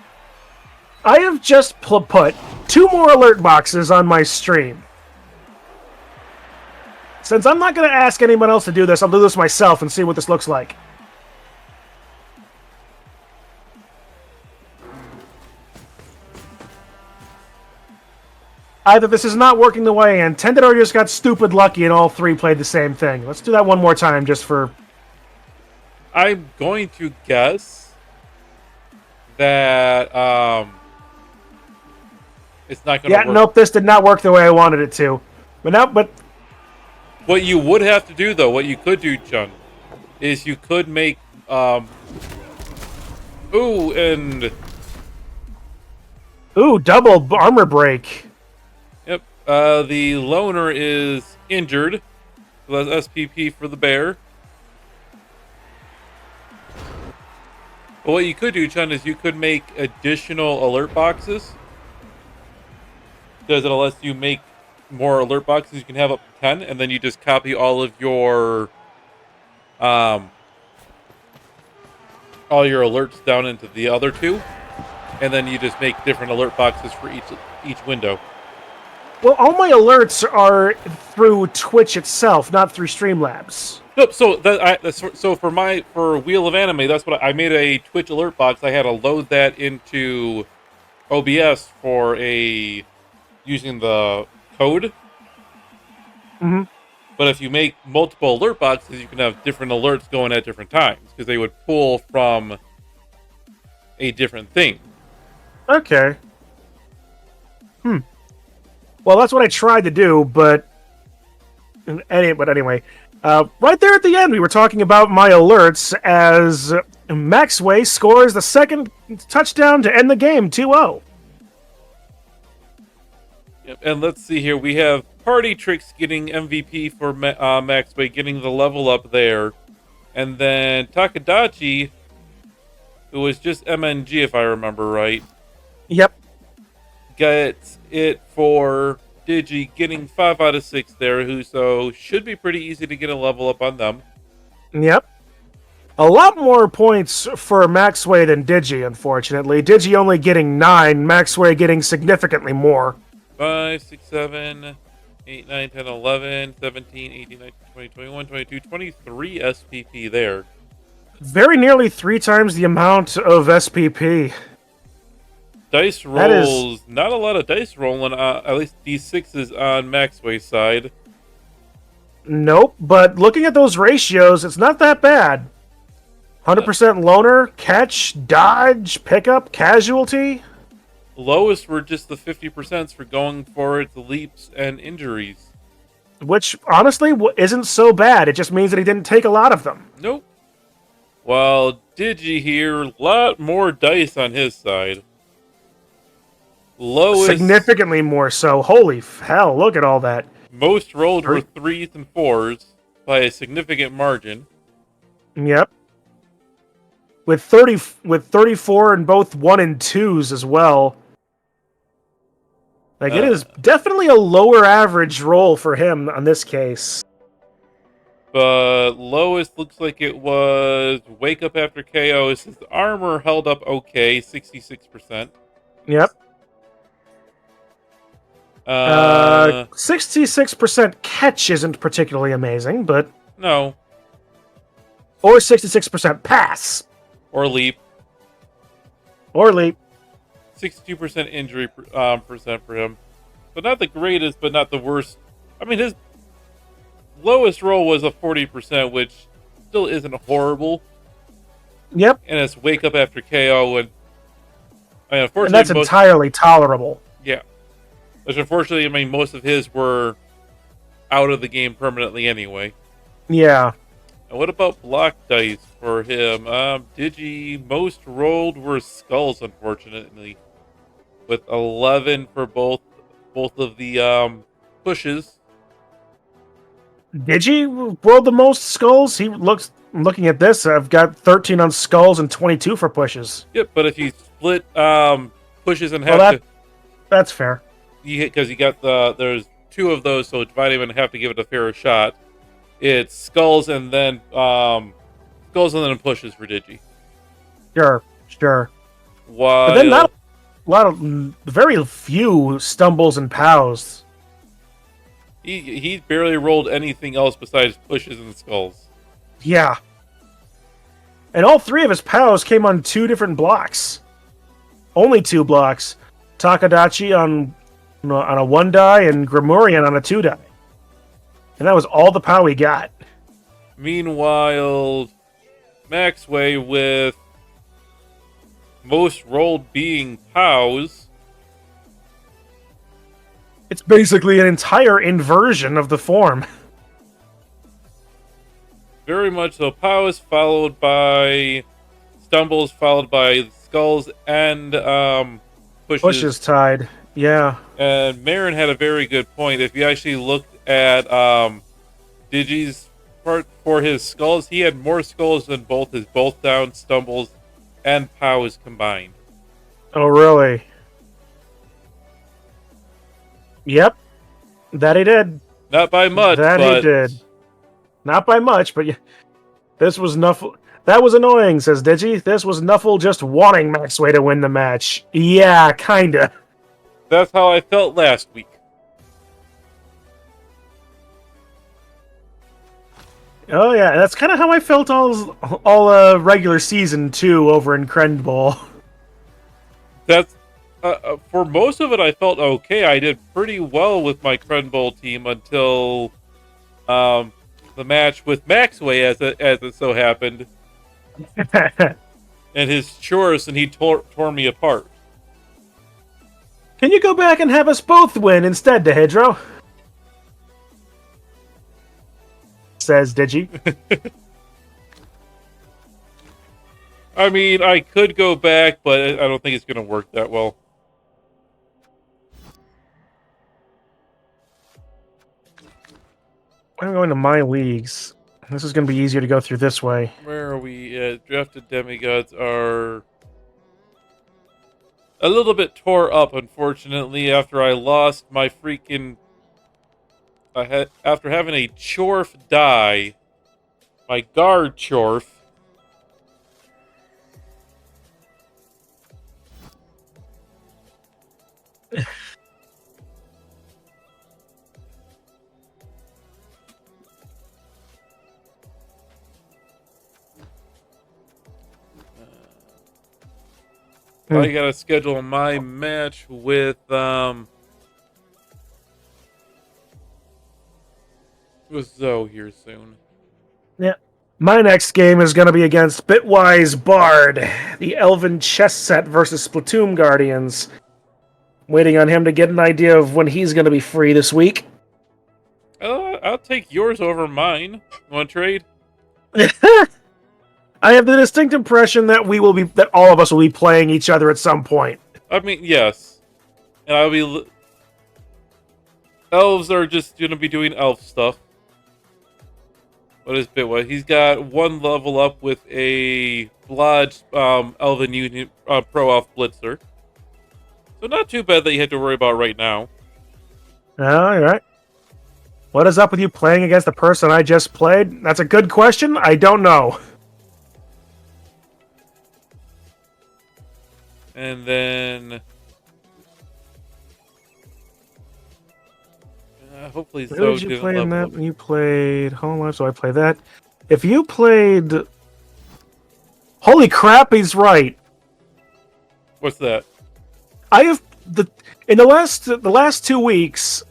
I have just put 2 more alert boxes on my stream. Since I'm not going to ask anyone else to do this, I'll do this myself and see what this looks like. Either this is not working the way I intended, or I just got stupid lucky and all 3 played the same thing. Let's do that one more time just for... I'm going to guess that it's not going to work. Yeah, nope, this did not work the way I wanted it to. But what you would have to do, though, what you could do, Chun, is you could make double armor break. Yep. The loner is injured. So that's SPP for the bear. But what you could do, Chun, is you could make additional alert boxes. Because it lets you make more alert boxes. You can have up to 10, and then you just copy all your alerts down into the other 2. And then you just make different alert boxes for each window. Well, all my alerts are through Twitch itself, not through Streamlabs. Nope. So for Wheel of Anime, that's what I made a Twitch alert box. I had to load that into OBS for using the code. Mm-hmm. But if you make multiple alert boxes, you can have different alerts going at different times because they would pull from a different thing. Okay. Well, that's what I tried to do, but anyway, Right there at the end, we were talking about my alerts as Maxway scores the second touchdown to end the game 2-0. Yep, and let's see here. We have Party Tricks getting MVP for Maxway, getting the level up there. And then Takadachi, who was just MNG if I remember right, Yep. gets it for Digi, getting 5 out of 6 there, so should be pretty easy to get a level up on them. Yep. A lot more points for Maxway than Digi, unfortunately. Digi only getting 9, Maxway getting significantly more. 5, 6, 7, 8, 9, 10, 11, 17, 18, 19, 20, 21, 22, 23 SPP there. Very nearly 3 times the amount of SPP. Dice rolls, not a lot of dice rolling, at least D6s on Maxway's side. Nope, but looking at those ratios, it's not that bad. 100% loner, catch, dodge, pickup, casualty. Lowest were just the 50% for going for its leaps and injuries. Which, honestly, isn't so bad. It just means that he didn't take a lot of them. Nope. While Digi here, a lot more dice on his side. Lowest, significantly more so. Holy hell, look at all that. Most rolled were 3s and 4s by a significant margin. Yep. With 34 in both 1 and 2s as well. Like, it is definitely a lower average roll for him on this case. But lowest looks like it was Wake Up After KOs. His armor held up okay, 66%. Yep. 66% catch isn't particularly amazing, but... No. Or 66% pass. Or leap. Or leap. 62% injury percent for him. But not the greatest, but not the worst. I mean, his lowest roll was a 40%, which still isn't horrible. Yep. And it's Wake Up After KO, and I mean, unfortunately, and that's entirely tolerable. Yeah. Which unfortunately, I mean, most of his were out of the game permanently anyway. Yeah. And what about block dice for him? Digi, most rolled were skulls, unfortunately, with 11 for both of the pushes. Digi rolled the most skulls. Looking at this, I've got 13 on skulls and 22 for pushes. Yep, but if you split pushes in half, that's fair. Because you got there's 2 of those, so divide them in half to give it a fairer shot. It's skulls and then pushes for Digi. Sure. While, but then not a lot of very few stumbles and pows. He barely rolled anything else besides pushes and skulls. Yeah. And all 3 of his pows came on 2 different blocks. Only 2 blocks. Takadachi on a 1 die and Grimorian on a 2 die. And that was all the pow he got. Meanwhile, Maxway with most rolled being pows. It's basically an entire inversion of the form. Very much so. Pows followed by stumbles, followed by skulls and pushes. Pushes tied. Yeah. And Marin had a very good point. If you actually looked at Digi's part for his skulls, he had more skulls than both his both down, stumbles, and pows combined. Oh, really? Yep. That he did. Not by much, That but... he did. Not by much, but this was Nuffle. That was annoying, says Digi. This was Nuffle just wanting Maxway to win the match. Yeah, kinda. That's how I felt last week. Oh yeah, that's kind of how I felt all regular season 2 over in Crenbowl. That's for most of it. I felt okay. I did pretty well with my Crenbowl team until the match with Maxway, as it so happened, and his chores, and he tore me apart. Can you go back and have us both win instead, Dehedro? says Digi. I mean, I could go back, but I don't think it's going to work that well. I'm going to my leagues. This is going to be easier to go through this way. Where are we at? Drafted demigods are a little bit tore up, unfortunately, after I lost my freaking... after having a Chorf die, my guard Chorf. I gotta schedule my match with Zoe here soon. Yeah. My next game is going to be against Bitwise Bard, the Elven chess set versus Splatoon Guardians. Waiting on him to get an idea of when he's going to be free this week. I'll take yours over mine. Want to trade? I have the distinct impression that that all of us will be playing each other at some point. I mean, yes. And I'll be... Elves are just going to be doing elf stuff. What is Bitwise? He's got one level up with a Blodge Elven Union Pro Elf Blitzer. So not too bad that you have to worry about right now. All right. What is up with you playing against the person I just played? That's a good question. I don't know. And then... hopefully Who Zoe did you didn't play in level that? up. You played Home Life, so I play that. If you played... Holy crap, he's right. What's that? I have... In the last 2 weeks...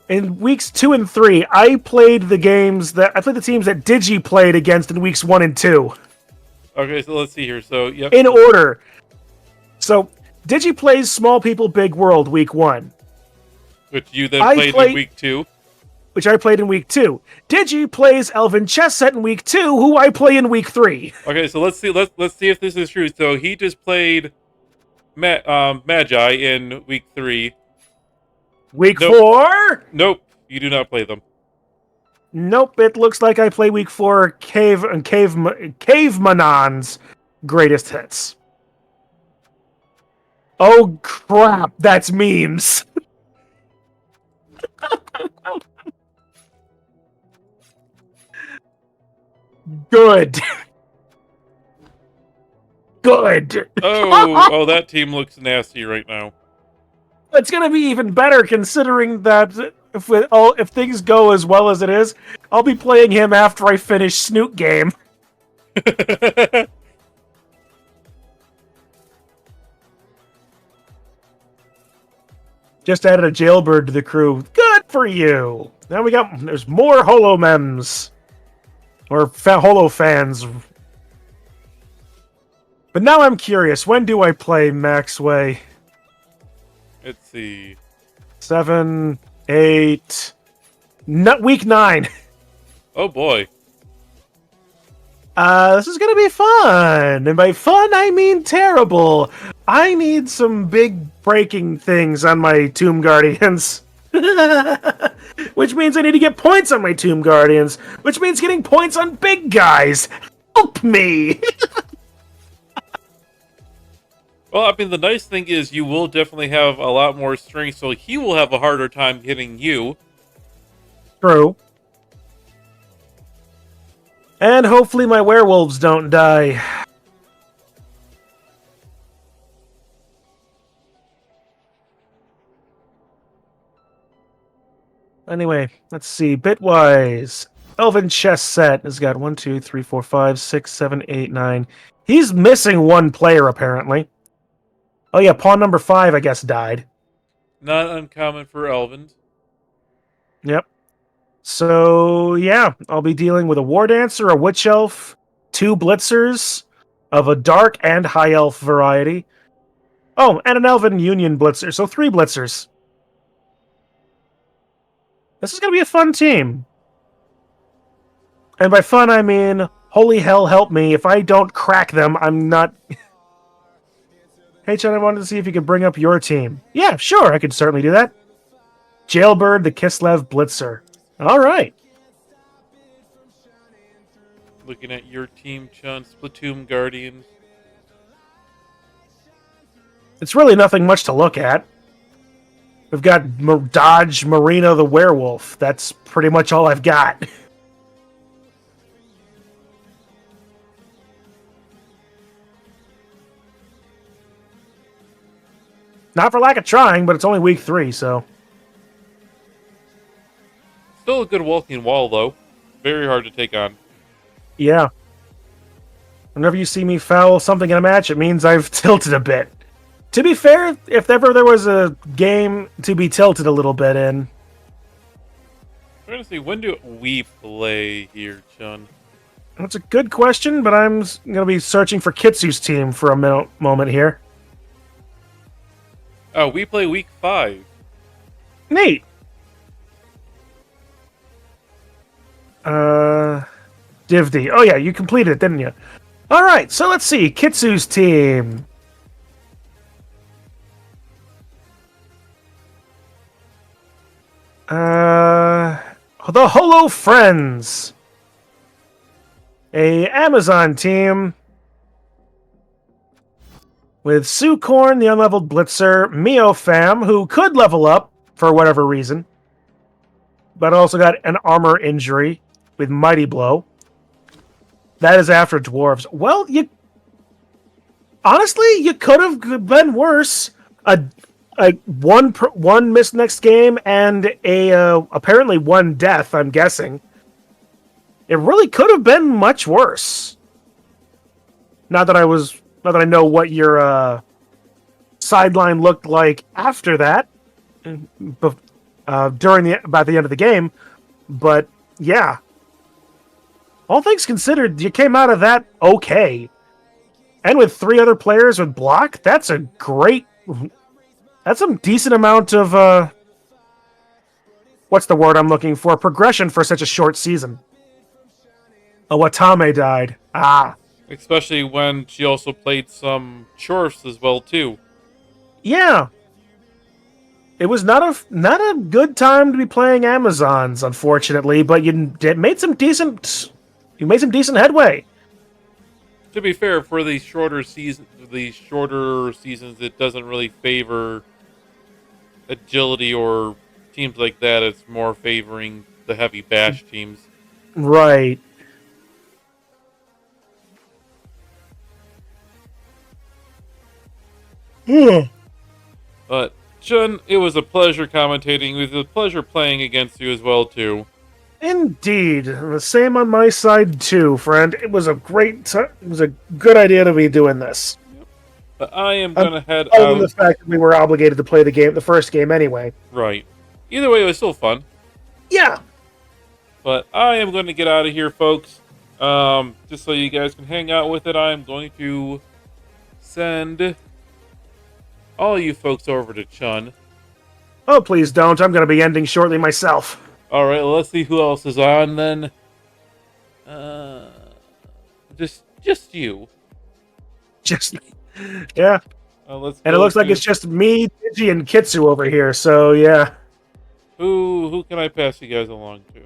In weeks 2 and 3, I played the teams that Digi played against in weeks 1 and 2. Okay, so let's see here. So, yep. In order. So, Digi plays Small People, Big World week 1. Which you then played in week 2. Which I played in week 2. Digi plays Elven Chess Set in week 2, who I play in week 3. Okay, so let's see if this is true. So he just played Magi in week 3. Week 4? Nope, you do not play them. Nope, it looks like I play week 4 Cavemanon's greatest hits. Oh crap, that's memes. Good. Good. Oh, that team looks nasty right now. It's going to be even better considering that if things go as well as it is, I'll be playing him after I finish Snoot Game. Just added a jailbird to the crew. Good for you. Now there's more Holomems. Or Holo fans. But now I'm curious, when do I play Maxway? Let's see. 7, 8... week 9. Oh boy. This is gonna be fun. And by fun, I mean terrible. I need some big breaking things on my Tomb Guardians. Which means I need to get points on my Tomb Guardians. Which means getting points on big guys. Help me! Well, I mean, the nice thing is you will definitely have a lot more strength, so he will have a harder time hitting you. True. And hopefully my werewolves don't die. Anyway, let's see. Bitwise. Elven Chess Set has got 1, 2, 3, 4, 5, 6, 7, 8, 9. He's missing one player, apparently. Oh yeah, pawn number 5, I guess, died. Not uncommon for Elvins. Yep. So, yeah, I'll be dealing with a War Dancer, a Witch Elf, 2 Blitzers of a Dark and High Elf variety. Oh, and an Elven Union Blitzer, so 3 Blitzers. This is going to be a fun team. And by fun, I mean, holy hell help me. If I don't crack them, I'm not... Hey, Chun, I wanted to see if you could bring up your team. Yeah, sure, I could certainly do that. Jailbird, the Kislev Blitzer. All right. Looking at your team, Chun, Splatoon Guardians. It's really nothing much to look at. We've got Dodge Marina the Werewolf. That's pretty much all I've got. Not for lack of trying, but it's only week 3, so... Still a good walking wall, though. Very hard to take on. Yeah. Whenever you see me foul something in a match, it means I've tilted a bit. To be fair, if ever there was a game to be tilted a little bit in... I'm trying to see, when do we play here, Chun? That's a good question, but I'm going to be searching for Kitsu's team for a moment here. Oh, we play week 5. Neat. Divdy. Oh yeah, you completed it, didn't you? All right, so let's see. Kitsu's team. The Holo Friends. A Amazon team with Sukorn, the unleveled Blitzer, Mio Fam, who could level up for whatever reason, but also got an armor injury with Mighty Blow. That is after Dwarves. Well, honestly, you could have been worse. One missed next game and apparently one death, I'm guessing. It really could have been much worse. Not that I know what your sideline looked like after that, about the end of the game, but yeah. All things considered, you came out of that okay. And with 3 other players with block, that's a decent amount of, what's the word I'm looking for? Progression for such a short season. Oh, Watame died. Ah. Especially when she also played some Chorfs as well, too. Yeah. It was not a good time to be playing Amazons, unfortunately, but you made some decent headway. To be fair, for these shorter seasons, it doesn't really favor agility or teams like that. It's more favoring the heavy bash teams. Right. Yeah. But Chun, it was a pleasure commentating. It was a pleasure playing against you as well, too. Indeed. The same on my side, too, friend. It was a good idea to be doing this. But I am going to head other out. than the fact that we were obligated to play the first game anyway. Right. Either way, it was still fun. Yeah. But I am going to get out of here, folks. Just so you guys can hang out with it, I am going to send all you folks over to Chun. Oh, please don't. I'm going to be ending shortly myself. All right, well, let's see who else is on then. Just you. Just me. Yeah. Let's and it looks like it's just me, Digi, and Kitsu over here, so yeah. Who can I pass you guys along to?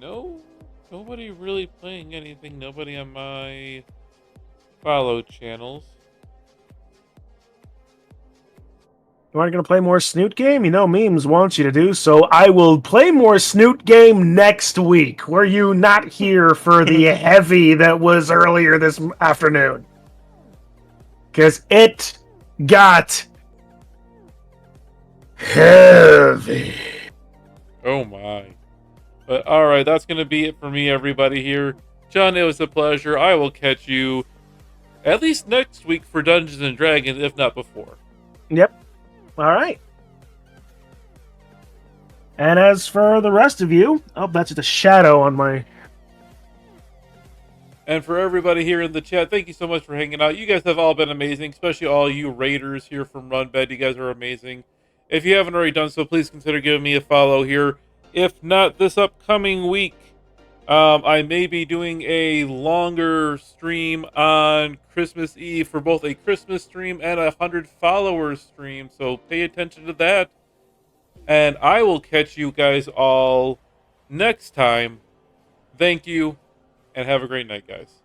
No, nobody really playing anything. Nobody on my follow channels. You aren't going to play more Snoot Game? You know Memes wants you to do, so I will play more Snoot Game next week. Were you not here for the heavy that was earlier this afternoon? Because it got heavy. Oh my. But alright, that's going to be it for me, everybody here. Chun, it was a pleasure. I will catch you at least next week for Dungeons and Dragons, if not before. Yep. All right. And as for the rest of you, oh, that's just a shadow on my... And for everybody here in the chat, thank you so much for hanging out. You guys have all been amazing, especially all you raiders here from Run Bed. You guys are amazing. If you haven't already done so, please consider giving me a follow here. If not, this upcoming week, I may be doing a longer stream on Christmas Eve for both a Christmas stream and a 100 followers stream. So pay attention to that. And I will catch you guys all next time. Thank you, and have a great night, guys.